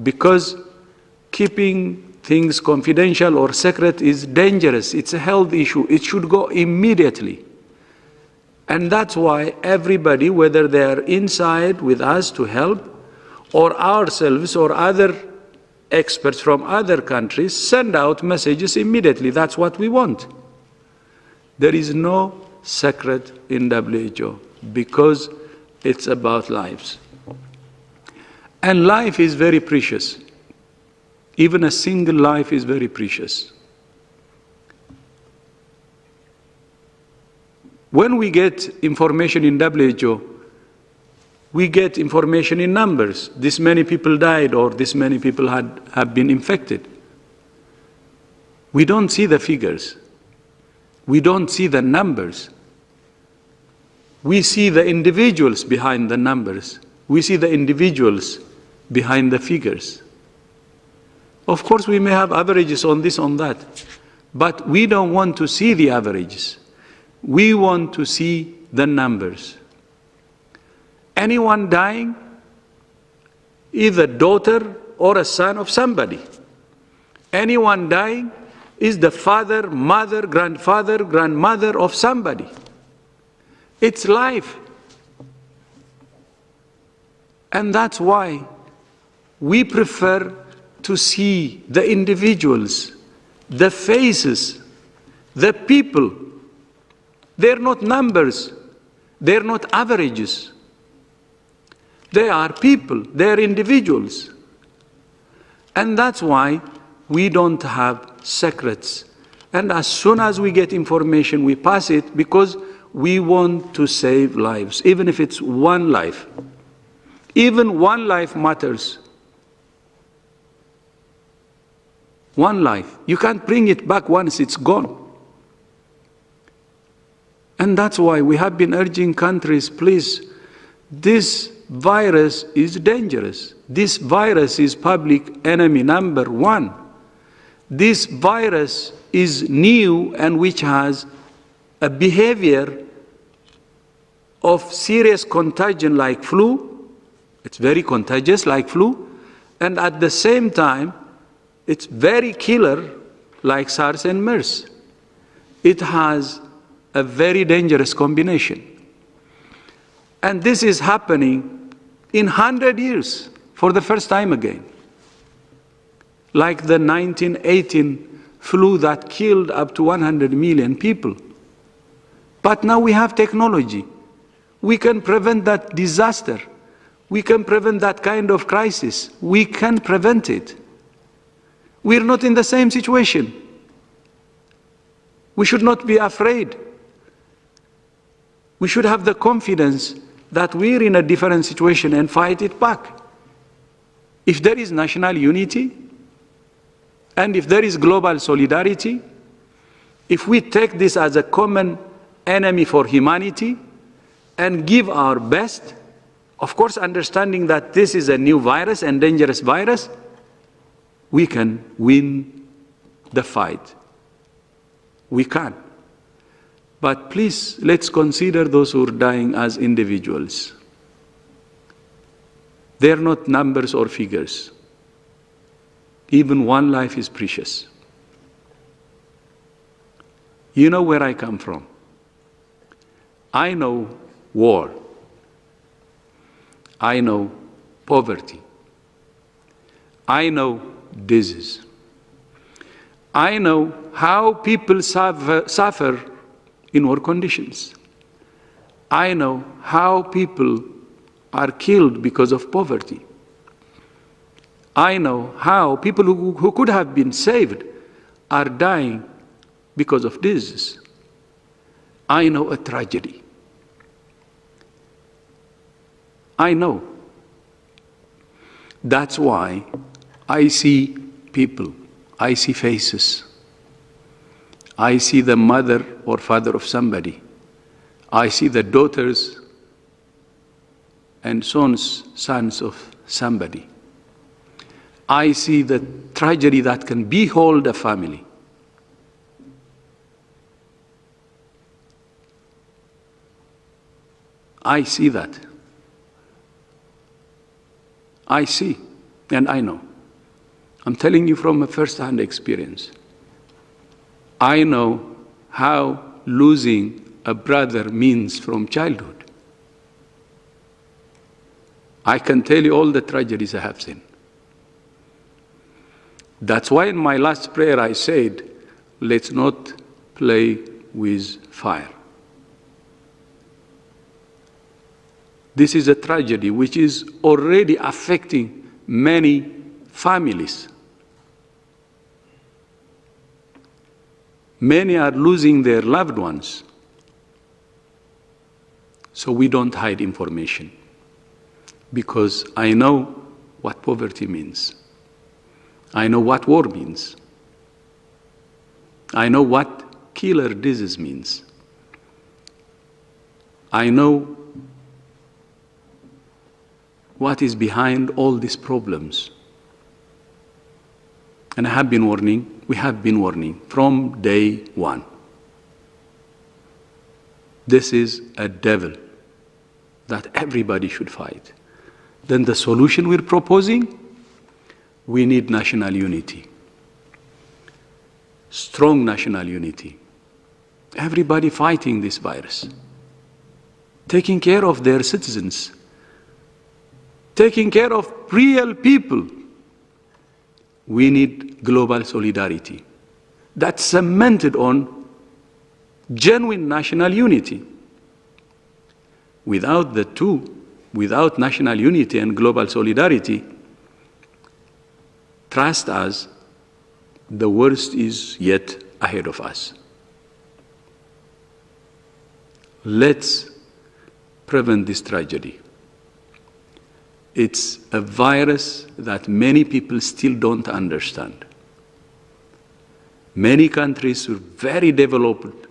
Speaker 2: because keeping things confidential or secret is dangerous. It's a health issue. It should go immediately. And that's why everybody, whether they're inside with us to help, or ourselves or other experts from other countries, send out messages immediately. That's what we want. There is no secret in WHO, because it's about lives. And life is very precious. Even a single life is very precious. When we get information in WHO, we get information in numbers. This many people died, or this many people have been infected. We don't see the figures. We don't see the numbers. We see the individuals behind the numbers. We see the individuals behind the figures. Of course, we may have averages on this, on that, but we don't want to see the averages. We want to see the numbers. Anyone dying is a daughter or a son of somebody. Anyone dying is the father, mother, grandfather, grandmother of somebody. It's life. And that's why we prefer to see the individuals, the faces, the people. They're not numbers. They're not averages. They are people. They're individuals. And that's why we don't have secrets. And as soon as we get information, we pass it, because we want to save lives, even if it's one life. Even one life matters. One life. You can't bring it back once it's gone. And that's why we have been urging countries, please, this virus is dangerous. This virus is public enemy number one. This virus is new, and which has a behavior of serious contagion like flu. It's very contagious like flu. And at the same time, it's very killer like SARS and MERS. It has a very dangerous combination. And this is happening in 100 years for the first time again. Like the 1918 flu that killed up to 100 million people. But now we have technology. We can prevent that disaster. We can prevent that kind of crisis. We can prevent it. We're not in the same situation. We should not be afraid. We should have the confidence that we're in a different situation and fight it back. If there is national unity, and if there is global solidarity, if we take this as a common enemy for humanity and give our best, of course understanding that this is a new virus and dangerous virus, we can win the fight. We can. But please, let's consider those who are dying as individuals. They're not numbers or figures. Even one life is precious. You know where I come from. I know war. I know poverty. I know disease. I know how people suffer in war conditions. I know how people are killed because of poverty. I know how people who could have been saved are dying because of disease. I know a tragedy. I know. That's why I see people, I see faces. I see the mother or father of somebody. I see the daughters and sons of somebody. I see the tragedy that can behold a family. I see that. I see, and I know. I'm telling you from a first-hand experience. I know how losing a brother means from childhood. I can tell you all the tragedies I have seen. That's why in my last prayer I said, let's not play with fire. This is a tragedy which is already affecting many families. Many are losing their loved ones. So we don't hide information, because I know what poverty means. I know what war means. I know what killer disease means. I know what is behind all these problems. And I have been warning, we have been warning from day one. This is a devil that everybody should fight. Then the solution we're proposing, we need national unity. Strong national unity. Everybody fighting this virus. Taking care of their citizens. Taking care of real people. We need global solidarity. That's cemented on genuine national unity. Without the two, without national unity and global solidarity, trust us, the worst is yet ahead of us. Let's prevent this tragedy. It's a virus that many people still don't understand. Many countries are very developed,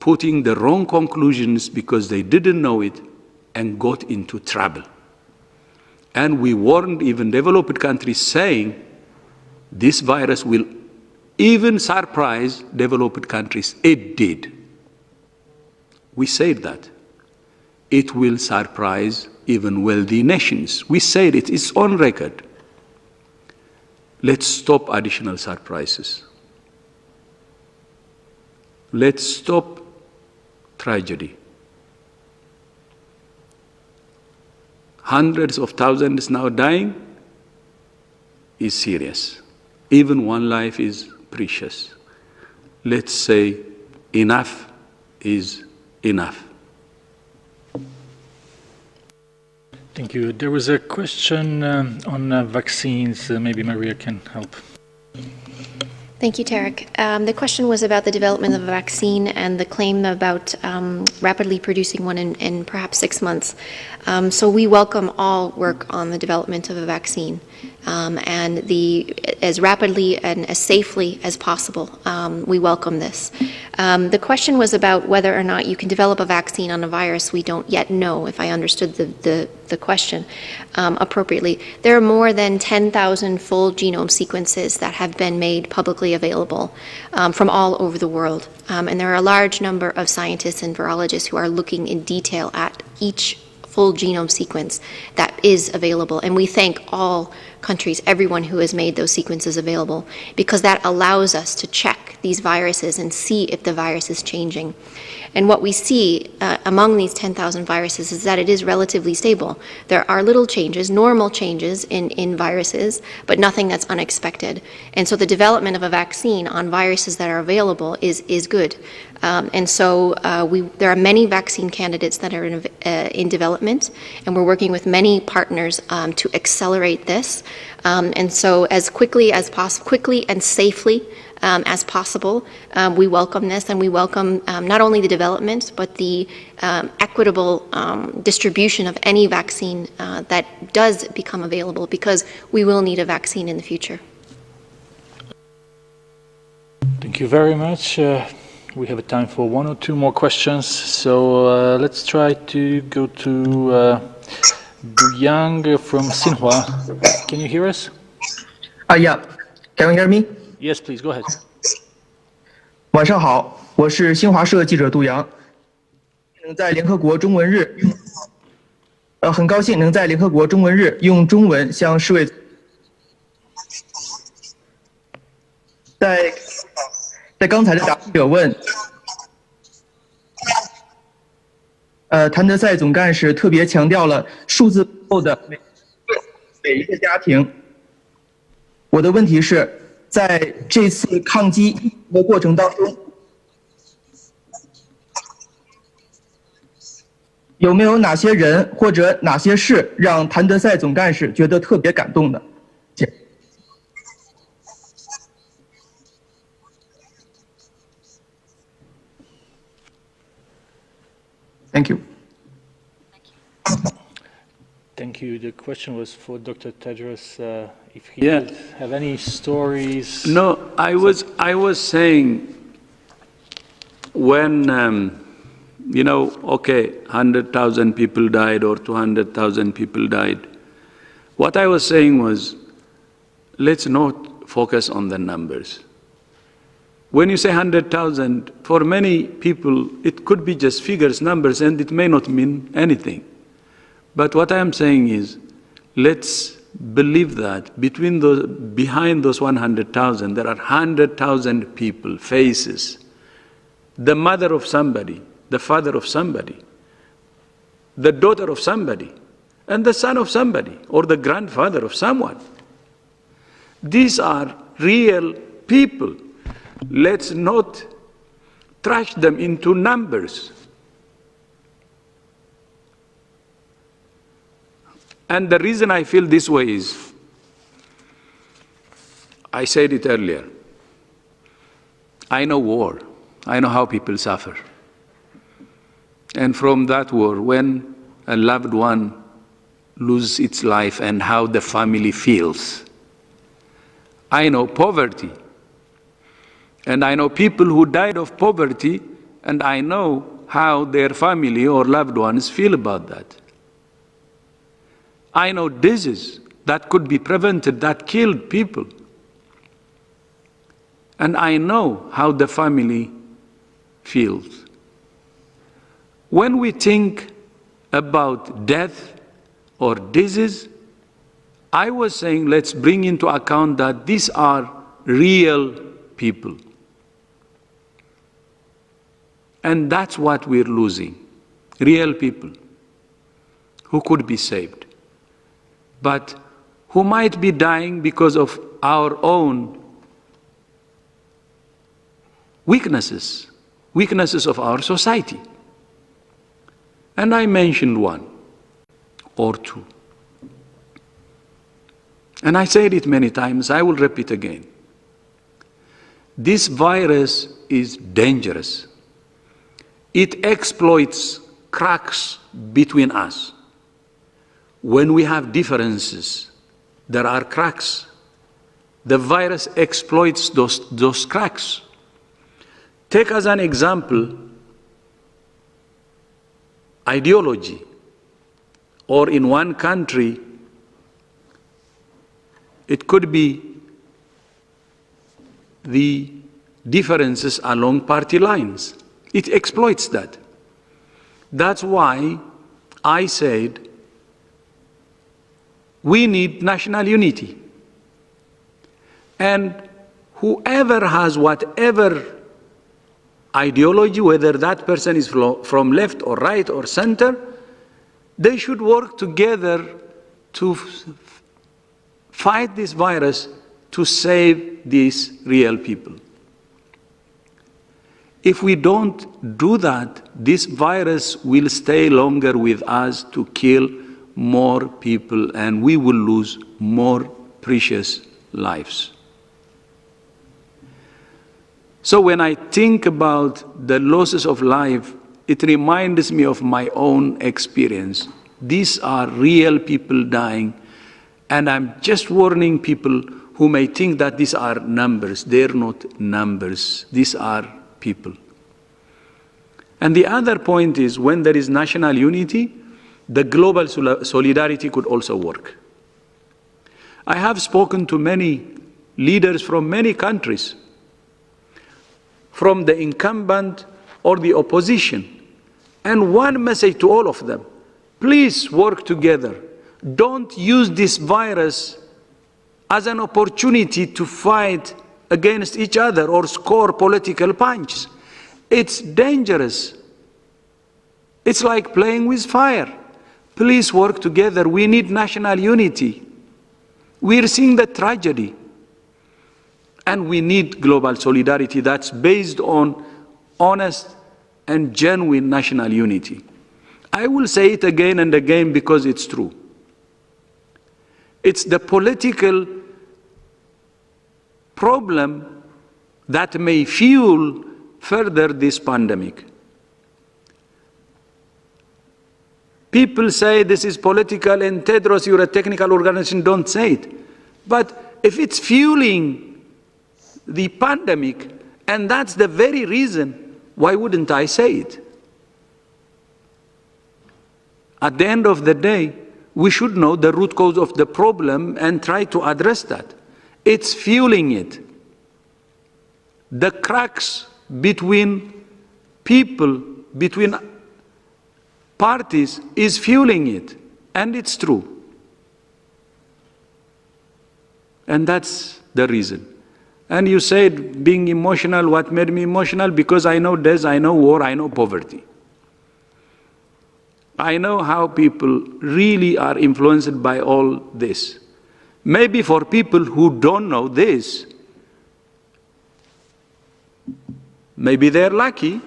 Speaker 2: putting the wrong conclusions because they didn't know it and got into trouble. And we warned even developed countries saying this virus will even surprise developed countries. It did. We said that. It will surprise even wealthy nations. We said it, it's on record. Let's stop additional surprises. Let's stop tragedy. Hundreds of thousands now dying is serious. Even one life is precious. Let's say enough is enough.
Speaker 1: Thank you. There was a question on vaccines. Maybe Maria can help.
Speaker 7: Thank Thank you, Tarek. The question was about the development of a vaccine and the claim about rapidly producing one in perhaps 6 months. So we welcome all work on the development of a vaccine and as rapidly and as safely as possible. We welcome this. The question was about whether or not you can develop a vaccine on a virus we don't yet know, if I understood the question appropriately. There are more than 10,000 full genome sequences that have been made publicly available from all over the world. And there are a large number of scientists and virologists who are looking in detail at each full genome sequence that is available. And we thank all countries, everyone who has made those sequences available, because that allows us to check these viruses and see if the virus is changing. And what we see among these 10,000 viruses is that it is relatively stable. There are little changes, normal changes in viruses, but nothing that's unexpected. And so the development of a vaccine on viruses that are available is good. And so there are many vaccine candidates that are in development, and we're working with many partners to accelerate this. And so as quickly and safely as possible, we welcome this, and we welcome not only the development, but the equitable distribution of any vaccine that does become available, because we will need a vaccine in the future.
Speaker 1: Thank you very much. We have time for one or two more questions. So let's try to go to Yang from Xinhua. Can you hear us?
Speaker 11: Yeah. Can you hear me?
Speaker 1: Yes, please, go ahead.
Speaker 11: 晚上好，我是新华社记者杜阳。在联合国中文日，很高兴能在联合国中文日用中文向世卫。在刚才的答记者问，谭德赛总干事特别强调了数字后的每一个家庭。我的问题是，在这次抗击疫情的过程当中，有没有哪些人或者哪些事让谭德赛总干事觉得特别感动的？谢谢。Thank you.
Speaker 1: Thank you. The question was for Dr. Tedros, if he would have any stories.
Speaker 2: No, I was saying when, okay, 100,000 people died or 200,000 people died. What I was saying was, let's not focus on the numbers. When you say 100,000, for many people, it could be just figures, numbers, and it may not mean anything. But what I am saying is, let's believe that behind those 100,000, there are 100,000 people, faces, the mother of somebody, the father of somebody, the daughter of somebody, and the son of somebody, or the grandfather of someone. These are real people. Let's not trash them into numbers. And the reason I feel this way is, I said it earlier, I know war. I know how people suffer. And from that war, when a loved one loses its life and how the family feels, I know poverty. And I know people who died of poverty, and I know how their family or loved ones feel about that. I know disease that could be prevented, that killed people. And I know how the family feels. When we think about death or disease, I was saying let's bring into account that these are real people. And that's what we're losing, real people who could be saved, but who might be dying because of our own weaknesses of our society. And I mentioned one or two. And I said it many times, I will repeat again. This virus is dangerous. It exploits cracks between us. When we have differences, there are cracks. The virus exploits those cracks. Take as an example, ideology, or in one country, it could be the differences along party lines. It exploits that. That's why I said we need national unity. And whoever has whatever ideology, whether that person is from left or right or center, they should work together to fight this virus, to save these real people. If we don't do that, this virus will stay longer with us to kill more people, and we will lose more precious lives. So when I think about the losses of life, it reminds me of my own experience. These are real people dying, and I'm just warning people who may think that these are numbers. They're not numbers. These are people. And the other point is, when there is national unity, the global solidarity could also work. I have spoken to many leaders from many countries, from the incumbent or the opposition, and one message to all of them: please work together. Don't use this virus as an opportunity to fight against each other or score political punches. It's dangerous. It's like playing with fire. Please work together. We need national unity. We're seeing the tragedy. And we need global solidarity that's based on honest and genuine national unity. I will say it again and again because it's true. It's the political problem that may fuel further this pandemic. People say this is political, and Tedros, you're a technical organization, don't say it. But if it's fueling the pandemic, and that's the very reason, why wouldn't I say it? At the end of the day, we should know the root cause of the problem and try to address that. It's fueling it. The cracks between people, between parties, is fueling it. And it's true. And that's the reason. And you said being emotional, what made me emotional? Because I know death, I know war, I know poverty. I know how people really are influenced by all this. Maybe for people who don't know this, maybe they're lucky,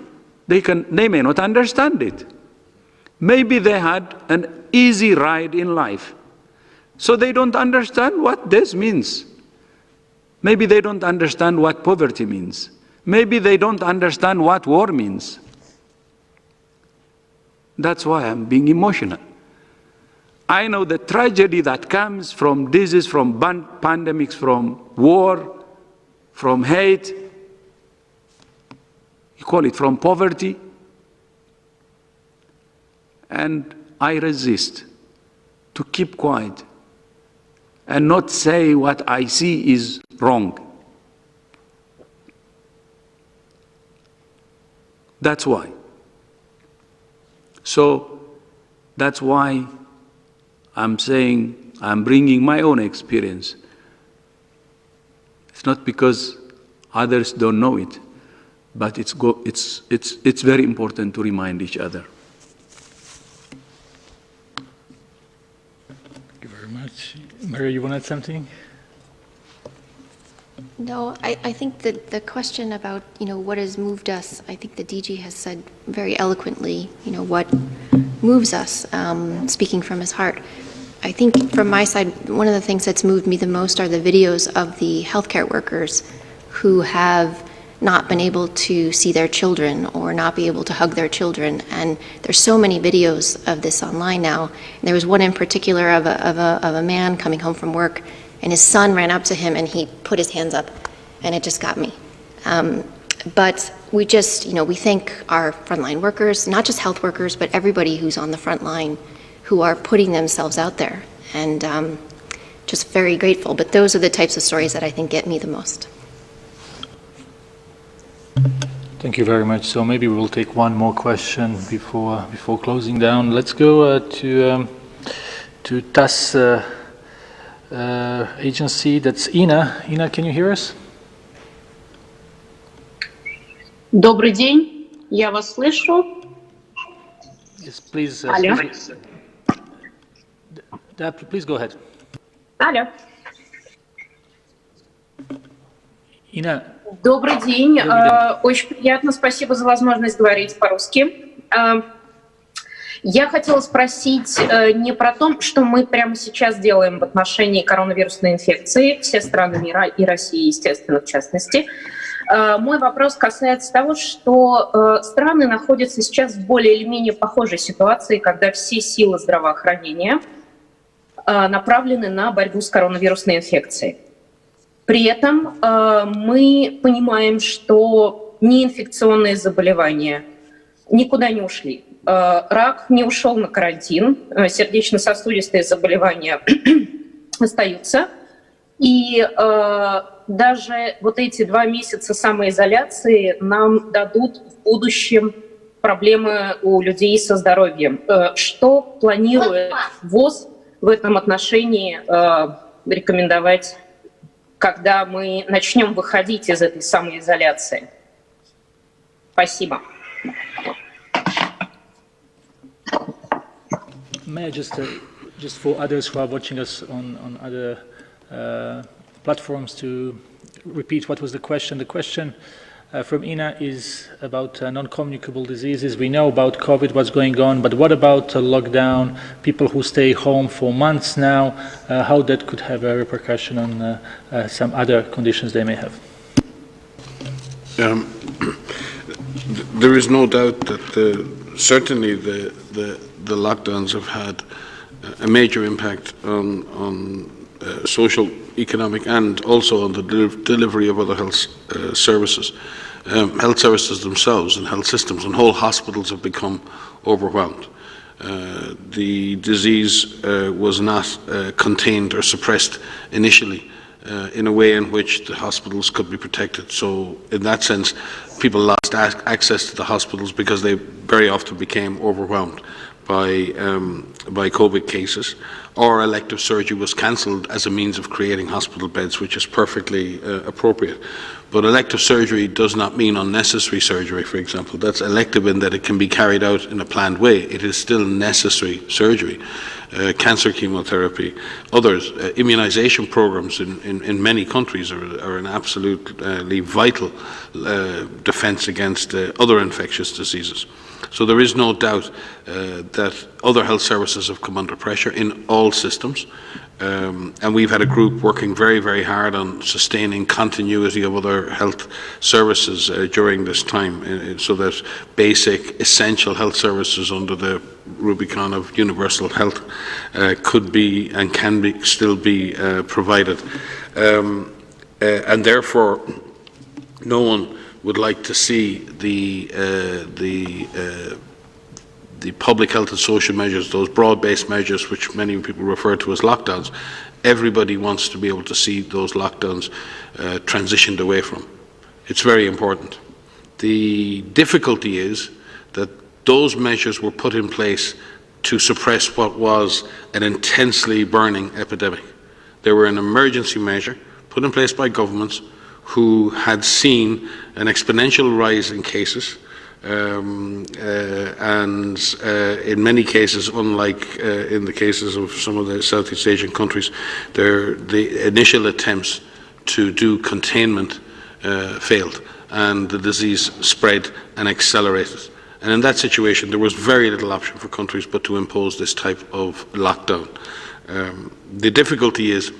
Speaker 2: they may not understand it. Maybe they had an easy ride in life, so they don't understand what this means. Maybe they don't understand what poverty means. Maybe they don't understand what war means. That's why I'm being emotional. I know the tragedy that comes from disease, from pandemics, from war, from hate. You call it from poverty. And I resist to keep quiet and not say what I see is wrong. That's why. So that's why I'm saying I'm bringing my own experience. It's not because others don't know it, but it's very important to remind each other.
Speaker 1: Thank you very much. Maria, you want to add something?
Speaker 7: No, I think that the question about, what has moved us, I think the DG has said very eloquently, what moves us, speaking from his heart. I think from my side, one of the things that's moved me the most are the videos of the healthcare workers who have not been able to see their children or not be able to hug their children. And there's so many videos of this online now. And there was one in particular of a man coming home from work, and his son ran up to him and he put his hands up, and it just got me. But we just, we thank our frontline workers, not just health workers, but everybody who's on the front line who are putting themselves out there. And just very grateful. But those are the types of stories that I think get me the most.
Speaker 1: Thank you very much. So maybe we will take one more question before closing down. Let's go to TAS agency. That's Ina. Ina, can you hear us?
Speaker 12: Добрый день, я вас слышу.
Speaker 1: Yes, please.
Speaker 12: Алло.
Speaker 1: Please go ahead.
Speaker 12: Алло.
Speaker 1: Ина.
Speaker 12: Добрый день. Очень приятно. Спасибо за возможность говорить по-русски. Я хотела спросить не про то, что мы прямо сейчас делаем в отношении коронавирусной инфекции, все страны мира и России, естественно, в частности. Мой вопрос касается того, что страны находятся сейчас в более или менее похожей ситуации, когда все силы здравоохранения направлены на борьбу с коронавирусной инфекцией. При этом мы понимаем, что неинфекционные заболевания никуда не ушли. Рак не ушел на карантин, сердечно-сосудистые заболевания остаются. И даже вот эти 2 месяца самоизоляции нам дадут в будущем проблемы у людей со здоровьем. Что планирует ВОЗ в этом отношении рекомендовать, когда мы начнем выходить из этой самоизоляции? Спасибо.
Speaker 1: May I just for others who are watching us on other platforms to repeat what was the question? The question from Ina is about non-communicable diseases. We know about COVID, what's going on, but what about lockdown, people who stay home for months now, how that could have a repercussion on some other conditions they may have?
Speaker 4: There is no doubt that certainly the lockdowns have had a major impact on social, economic, and also on the delivery of other health services. Health services themselves and health systems and whole hospitals have become overwhelmed. The disease was not contained or suppressed initially in a way in which the hospitals could be protected. So in that sense, people lost access to the hospitals because they very often became overwhelmed by COVID cases, or elective surgery was cancelled as a means of creating hospital beds, which is perfectly appropriate. But elective surgery does not mean unnecessary surgery, for example. That's elective in that it can be carried out in a planned way. It is still necessary surgery. Cancer chemotherapy, others, immunization programs in many countries are an absolutely vital defense against other infectious diseases. So there is no doubt that other health services have come under pressure in all systems. And we've had a group working very, very hard on sustaining continuity of other health services during this time, so that basic, essential health services under the Rubicon of universal health could be and can be still be provided. And therefore, no one would like to see the public health and social measures, those broad-based measures which many people refer to as lockdowns. Everybody wants to be able to see those lockdowns transitioned away from. It's very important. The difficulty is that those measures were put in place to suppress what was an intensely burning epidemic. They were an emergency measure put in place by governments who had seen an exponential rise in cases, and in many cases, unlike in the cases of some of the Southeast Asian countries, the initial attempts to do containment failed, and the disease spread and accelerated. And in that situation, there was very little option for countries but to impose this type of lockdown. The difficulty is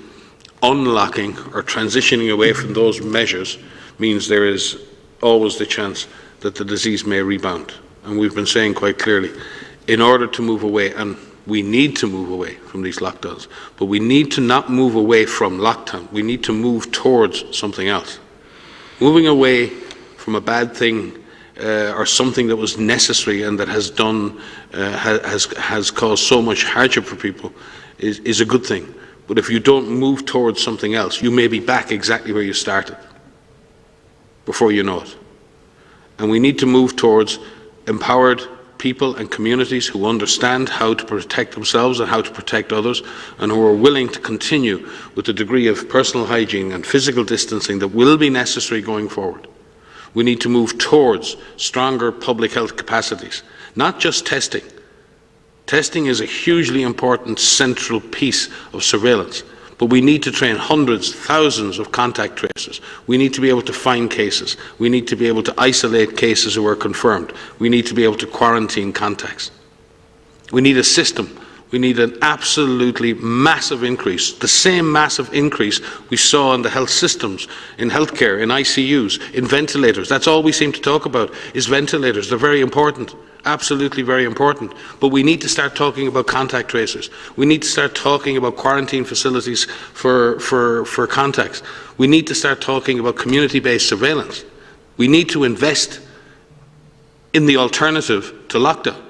Speaker 4: unlocking or transitioning away from those measures means there is always the chance that the disease may rebound. And we've been saying quite clearly, in order to move away, and we need to move away from these lockdowns, but we need to not move away from lockdown. We need to move towards something else. Moving away from a bad thing or something that was necessary and that has caused so much hardship for people is a good thing. But if you don't move towards something else, you may be back exactly where you started before you know it. And we need to move towards empowered people and communities who understand how to protect themselves and how to protect others, and who are willing to continue with the degree of personal hygiene and physical distancing that will be necessary going forward. We need to move towards stronger public health capacities, not just testing. Testing is a hugely important central piece of surveillance, but we need to train hundreds, thousands of contact tracers. We need to be able to find cases. We need to be able to isolate cases who are confirmed. We need to be able to quarantine contacts. We need a system. We need an absolutely massive increase, the same massive increase we saw in the health systems, in healthcare, in ICUs, in ventilators. That's all we seem to talk about is ventilators. They're very important, absolutely very important. But we need to start talking about contact tracers. We need to start talking about quarantine facilities for contacts. We need to start talking about community-based surveillance. We need to invest in the alternative to lockdown.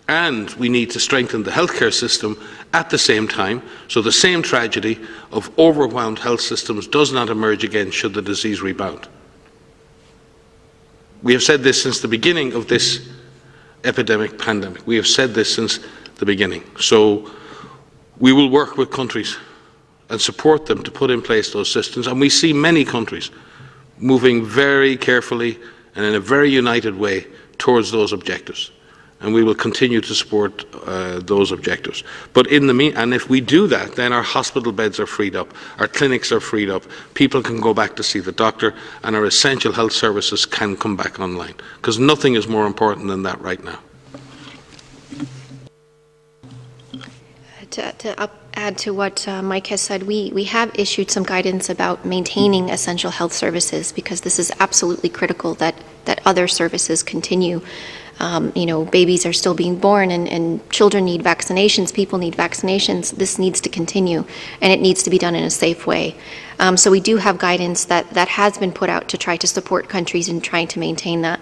Speaker 4: And we need to strengthen the healthcare system at the same time, so the same tragedy of overwhelmed health systems does not emerge again should the disease rebound. We have said this since the beginning of this epidemic, pandemic. We have said this since the beginning. So we will work with countries and support them to put in place those systems. And we see many countries moving very carefully and in a very united way towards those objectives. And we will continue to support those objectives. But in the and if we do that, then our hospital beds are freed up, our clinics are freed up, people can go back to see the doctor, and our essential health services can come back online. Because nothing is more important than that right now.
Speaker 7: To add to what Mike has said, we have issued some guidance about maintaining essential health services, because this is absolutely critical that other services continue. Babies are still being born, and children need vaccinations, people need vaccinations. This needs to continue, and it needs to be done in a safe way. So we do have guidance that has been put out to try to support countries in trying to maintain that.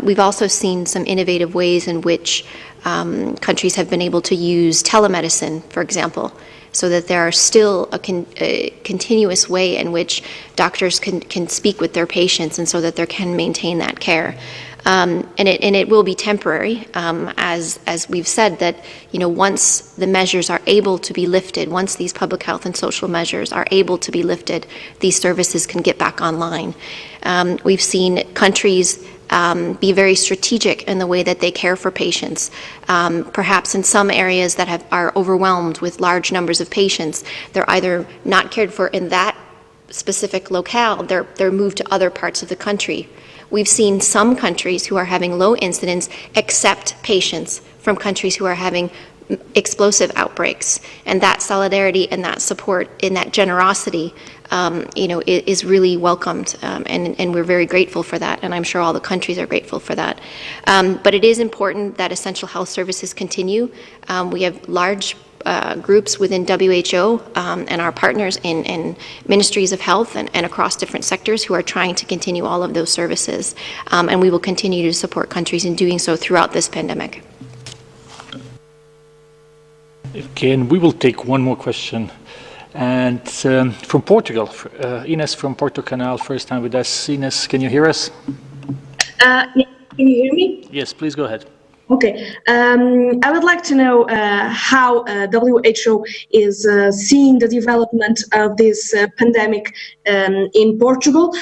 Speaker 7: We've also seen some innovative ways in which countries have been able to use telemedicine, for example, so that there are still a continuous way in which doctors can speak with their patients, and so that they can maintain that care. And it will be temporary, as we've said, that once the measures are able to be lifted, once these public health and social measures are able to be lifted, these services can get back online. We've seen countries be very strategic in the way that they care for patients. Perhaps in some areas that are overwhelmed with large numbers of patients, they're either not cared for in that specific locale, they're moved to other parts of the country. We've seen some countries who are having low incidence accept patients from countries who are having explosive outbreaks, and that solidarity and that support and that generosity is really welcomed, and we're very grateful for that, and I'm sure all the countries are grateful for that. But it is important that essential health services continue. We have large groups within WHO and our partners in ministries of health and across different sectors who are trying to continue all of those services, and we will continue to support countries in doing so throughout this pandemic.
Speaker 1: Okay, and we will take one more question. And from Portugal, Ines from Porto Canal, first time with us. Ines, can you hear us?
Speaker 8: Can you hear me?
Speaker 1: Yes, please go ahead.
Speaker 8: Okay. I would like to know how WHO is seeing the development of this pandemic in Portugal.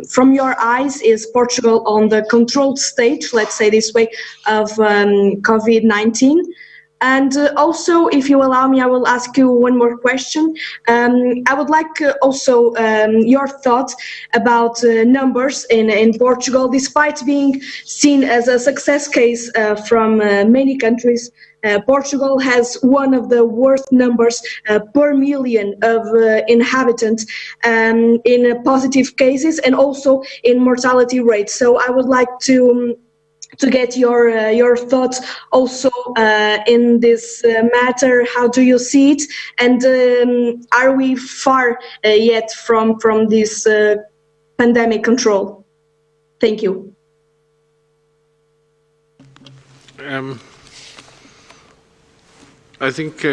Speaker 8: From your eyes, is Portugal on the controlled stage, let's say this way, of COVID-19? And also, if you allow me, I will ask you one more question. I would like also your thoughts about numbers in Portugal, despite being seen as a success case from many countries.
Speaker 13: Portugal has one of the worst numbers per million of inhabitants in positive cases and also in mortality rates. So I would like to get your thoughts also in this matter. How do you see it? And are we far yet from this pandemic control? Thank you.
Speaker 4: I think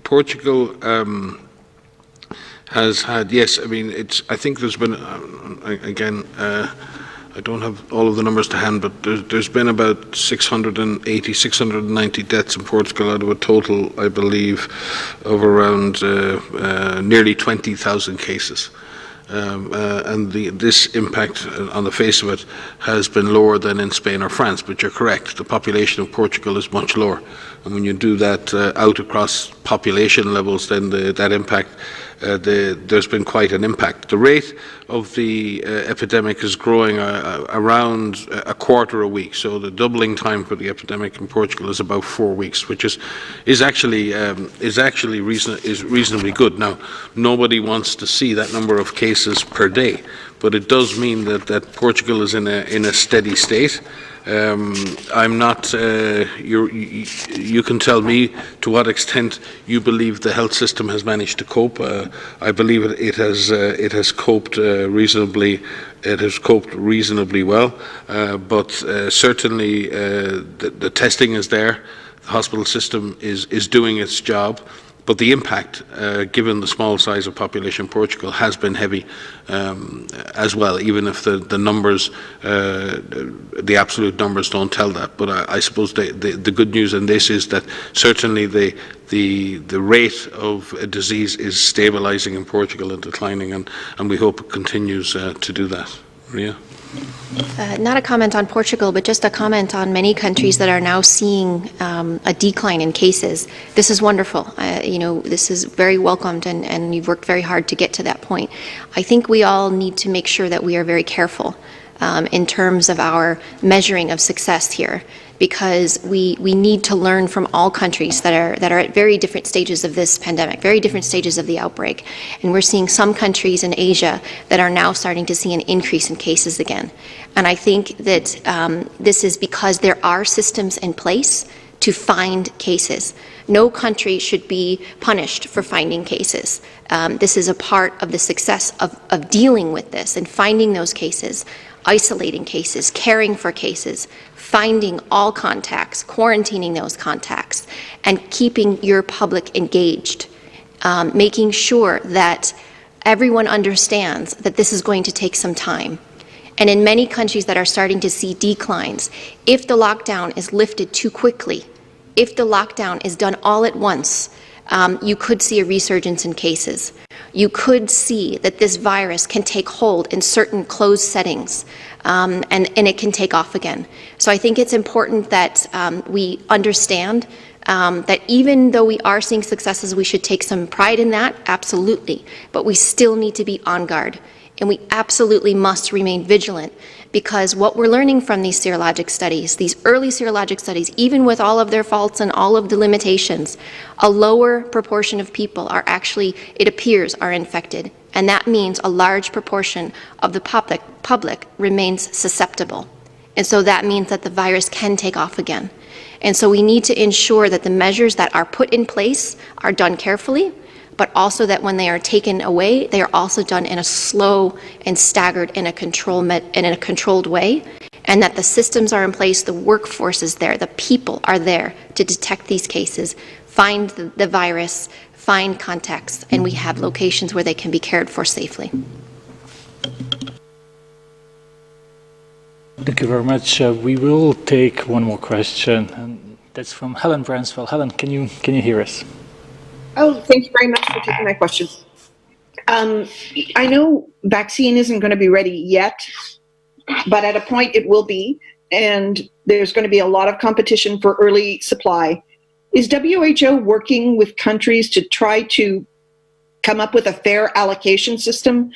Speaker 4: Portugal has had, yes, I mean, I think there's been, again, I don't have all of the numbers to hand, but there's been about 680, 690 deaths in Portugal out of a total, I believe, of around nearly 20,000 cases. And this impact on the face of it has been lower than in Spain or France, but you're correct, the population of Portugal is much lower. And when you do that out across population levels, then that impact, there's been quite an impact. The rate of the epidemic is growing around a quarter a week, so the doubling time for the epidemic in Portugal is about 4 weeks, which is actually reasonably good. Now, nobody wants to see that number of cases per day, but it does mean that Portugal is in a steady state. I'm not. You can tell me to what extent you believe the health system has managed to cope. I believe it has coped reasonably. It has coped reasonably well, but certainly the testing is there. The hospital system is doing its job. But the impact, given the small size of population in Portugal, has been heavy as well, even if the numbers, the absolute numbers don't tell that. But I suppose the good news in this is that certainly the rate of a disease is stabilizing in Portugal and declining, and we hope it continues to do that. Maria?
Speaker 7: Not a comment on Portugal, but just a comment on many countries that are now seeing a decline in cases. This is wonderful. This is very welcomed, and you've worked very hard to get to that point. I think we all need to make sure that we are very careful in terms of our measuring of success here, because we need to learn from all countries that are at very different stages of this pandemic, very different stages of the outbreak. And we're seeing some countries in Asia that are now starting to see an increase in cases again. And I think that this is because there are systems in place to find cases. No country should be punished for finding cases. This is a part of the success of dealing with this and finding those cases, isolating cases, caring for cases, finding all contacts, quarantining those contacts, and keeping your public engaged, making sure that everyone understands that this is going to take some time. And in many countries that are starting to see declines, if the lockdown is lifted too quickly, if the lockdown is done all at once, you could see a resurgence in cases. You could see that this virus can take hold in certain closed settings, and it can take off again. So I think it's important that we understand that even though we are seeing successes, we should take some pride in that, absolutely. But we still need to be on guard. And we absolutely must remain vigilant, because what we're learning from these serologic studies, these early serologic studies, even with all of their faults and all of the limitations, a lower proportion of people are actually, it appears, are infected. And that means a large proportion of the public remains susceptible. And so that means that the virus can take off again. And so we need to ensure that the measures that are put in place are done carefully, but also that when they are taken away, they are also done in a slow and staggered and in a controlled way, and that the systems are in place, the workforce is there, the people are there to detect these cases, find the virus, find contacts, and we have locations where they can be cared for safely.
Speaker 1: Thank you very much. We will take one more question, and that's from Helen Bransfeld. Helen, can you hear us?
Speaker 14: Oh, thank you very much for taking my question. I know vaccine isn't going to be ready yet, but at a point it will be, and there's going to be a lot of competition for early supply. Is WHO working with countries to try to come up with a fair allocation system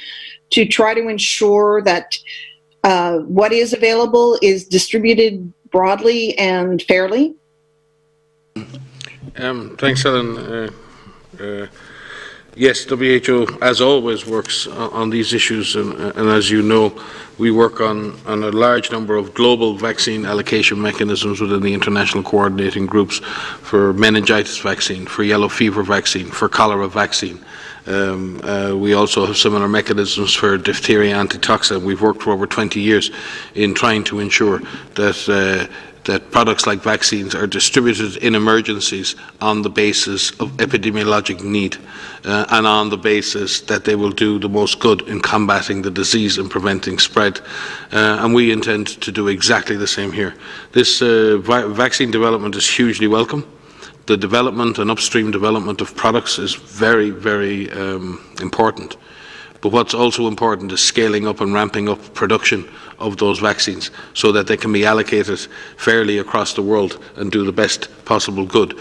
Speaker 14: to try to ensure that what is available is distributed broadly and fairly?
Speaker 4: Thanks, Helen. Yes, WHO, as always, works on these issues, and as you know, we work on a large number of global vaccine allocation mechanisms within the international coordinating groups for meningitis vaccine, for yellow fever vaccine, for cholera vaccine. We also have similar mechanisms for diphtheria antitoxin. We've worked for over 20 years in trying to ensure that products like vaccines are distributed in emergencies on the basis of epidemiologic need and on the basis that they will do the most good in combating the disease and preventing spread. And we intend to do exactly the same here. This vaccine development is hugely welcome. The development and upstream development of products is very, very important. But what's also important is scaling up and ramping up production of those vaccines so that they can be allocated fairly across the world and do the best possible good.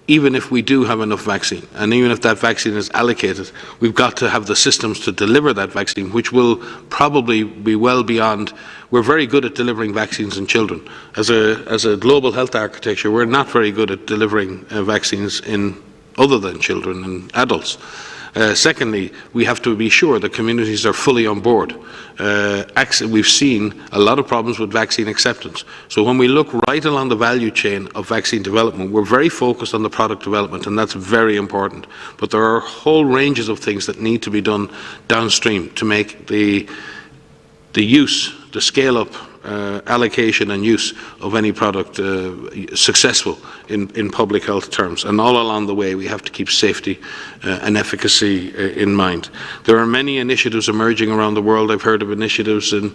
Speaker 4: Even if we do have enough vaccine, and even if that vaccine is allocated, we've got to have the systems to deliver that vaccine, which will probably be well beyond. We're very good at delivering vaccines in children. As a global health architecture, we're not very good at delivering vaccines in other than children and adults. Secondly, we have to be sure that communities are fully on board. We've seen a lot of problems with vaccine acceptance. So when we look right along the value chain of vaccine development, we're very focused on the product development, and that's very important. But there are whole ranges of things that need to be done downstream to make the use, the scale-up, allocation and use of any product successful in public health terms. And all along the way, we have to keep safety and efficacy in mind. There are many initiatives emerging around the world. I've heard of initiatives in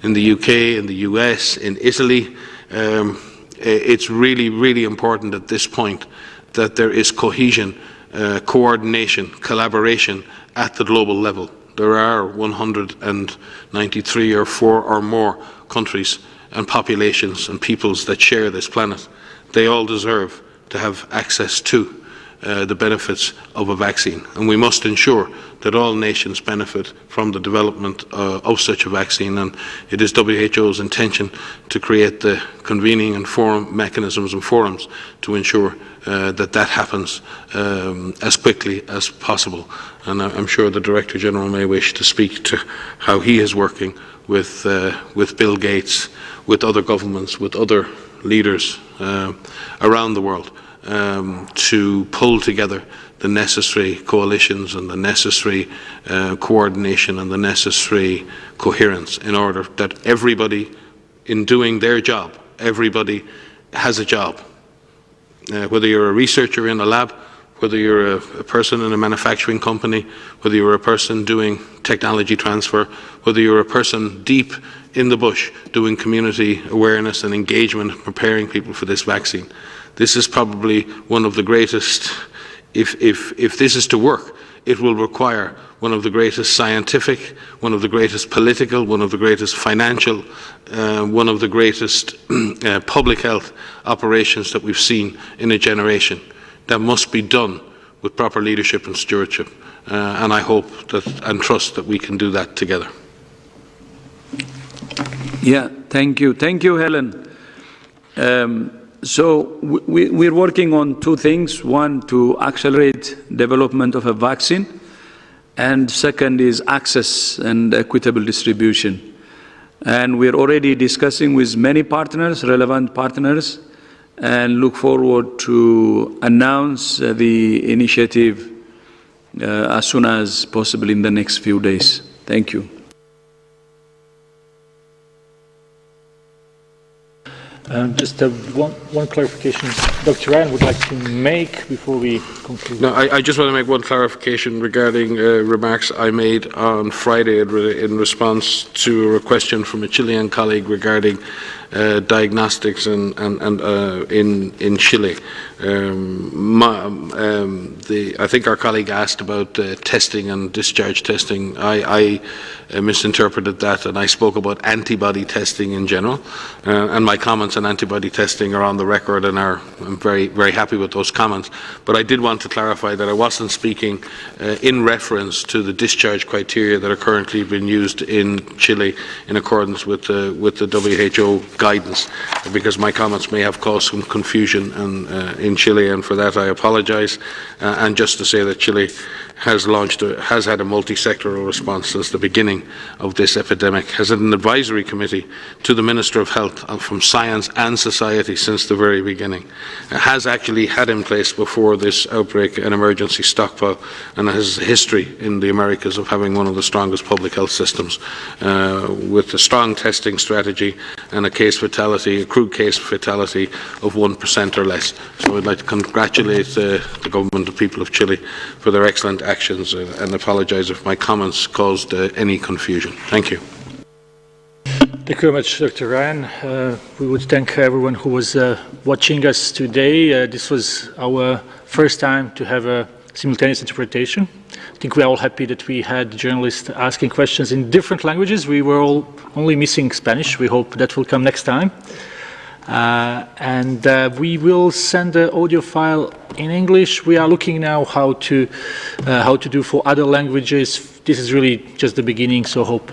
Speaker 4: the UK, in the US, in Italy. It's really, really important at this point that there is cohesion, coordination, collaboration at the global level. There are 193 or 4 or more countries and populations and peoples that share this planet. They all deserve to have access to the benefits of a vaccine, and we must ensure that all nations benefit from the development of such a vaccine, and it is WHO's intention to create the convening and forum mechanisms and forums to ensure that happens as quickly as possible. And I'm sure the Director General may wish to speak to how he is working with Bill Gates, with other governments, with other leaders around the world to pull together the necessary coalitions and the necessary coordination and the necessary coherence in order that everybody, in doing their job, everybody has a job. Whether you're a researcher in a lab, whether you're a person in a manufacturing company, whether you're a person doing technology transfer, whether you're a person deep in the bush doing community awareness and engagement, preparing people for this vaccine. This is probably one of the greatest, if this is to work, it will require one of the greatest scientific, one of the greatest political, one of the greatest financial, one of the greatest public health operations that we've seen in a generation. That must be done with proper leadership and stewardship. And I hope that and trust that we can do that together.
Speaker 2: Yeah, thank you. Thank you, Helen. So we're working on two things. One, to accelerate development of a vaccine, and second is access and equitable distribution. And we're already discussing with many partners, relevant partners, and look forward to announce the initiative as soon as possible in the next few days. Thank you.
Speaker 1: Just one clarification Dr. Ryan would like to make before we conclude.
Speaker 4: No, I just want to make one clarification regarding remarks I made on Friday in response to a question from a Chilean colleague regarding diagnostics and in Chile. I think our colleague asked about testing and discharge testing. I misinterpreted that, and I spoke about antibody testing in general. And my comments on antibody testing are on the record, and I'm very, very happy with those comments. But I did want to clarify that I wasn't speaking in reference to the discharge criteria that are currently being used in Chile in accordance with the WHO guidance, because my comments may have caused some confusion in Chile, and for that I apologise. And just to say that Chile has had a multi-sectoral response since the beginning of this epidemic, has had an advisory committee to the Minister of Health from science and society since the very beginning, has actually had in place before this outbreak an emergency stockpile, and has a history in the Americas of having one of the strongest public health systems, with a strong testing strategy and a crude case fatality of 1% or less. So I'd like to congratulate the government and people of Chile for their excellent actions, and apologise if my comments caused any confusion. Thank you.
Speaker 1: Thank you very much, Dr. Ryan. We would thank everyone who was watching us today. This was our first time to have a simultaneous interpretation. I think we are all happy that we had journalists asking questions in different languages. We were all only missing Spanish. We hope that will come next time. And we will send the audio file in English. We are looking now how to do for other languages. This is really just the beginning, so hope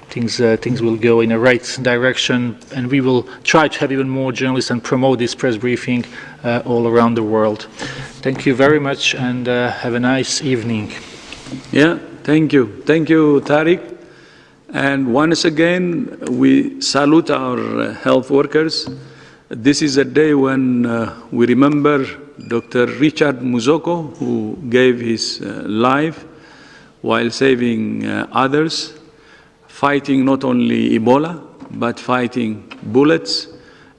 Speaker 1: things will go in the right direction, and we will try to have even more journalists and promote this press briefing all around the world. Thank you very much, and have a nice evening.
Speaker 2: Yeah, thank you. Thank you, Tariq. And once again, we salute our health workers. This is a day when we remember Dr. Richard Muzoko, who gave his life while saving others, fighting not only Ebola, but fighting bullets.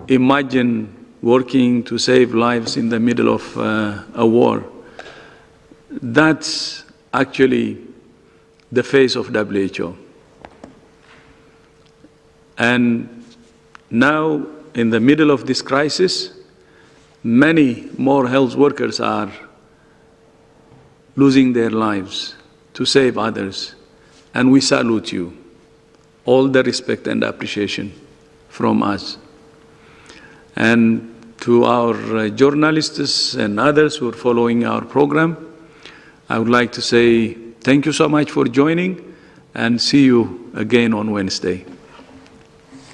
Speaker 2: Imagine working to save lives in the middle of a war. That's actually the face of WHO. And now, in the middle of this crisis, many more health workers are losing their lives to save others. And we salute you. All the respect and appreciation from us. And to our journalists and others who are following our program, I would like to say thank you so much for joining, and see you again on Wednesday.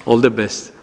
Speaker 2: All the best.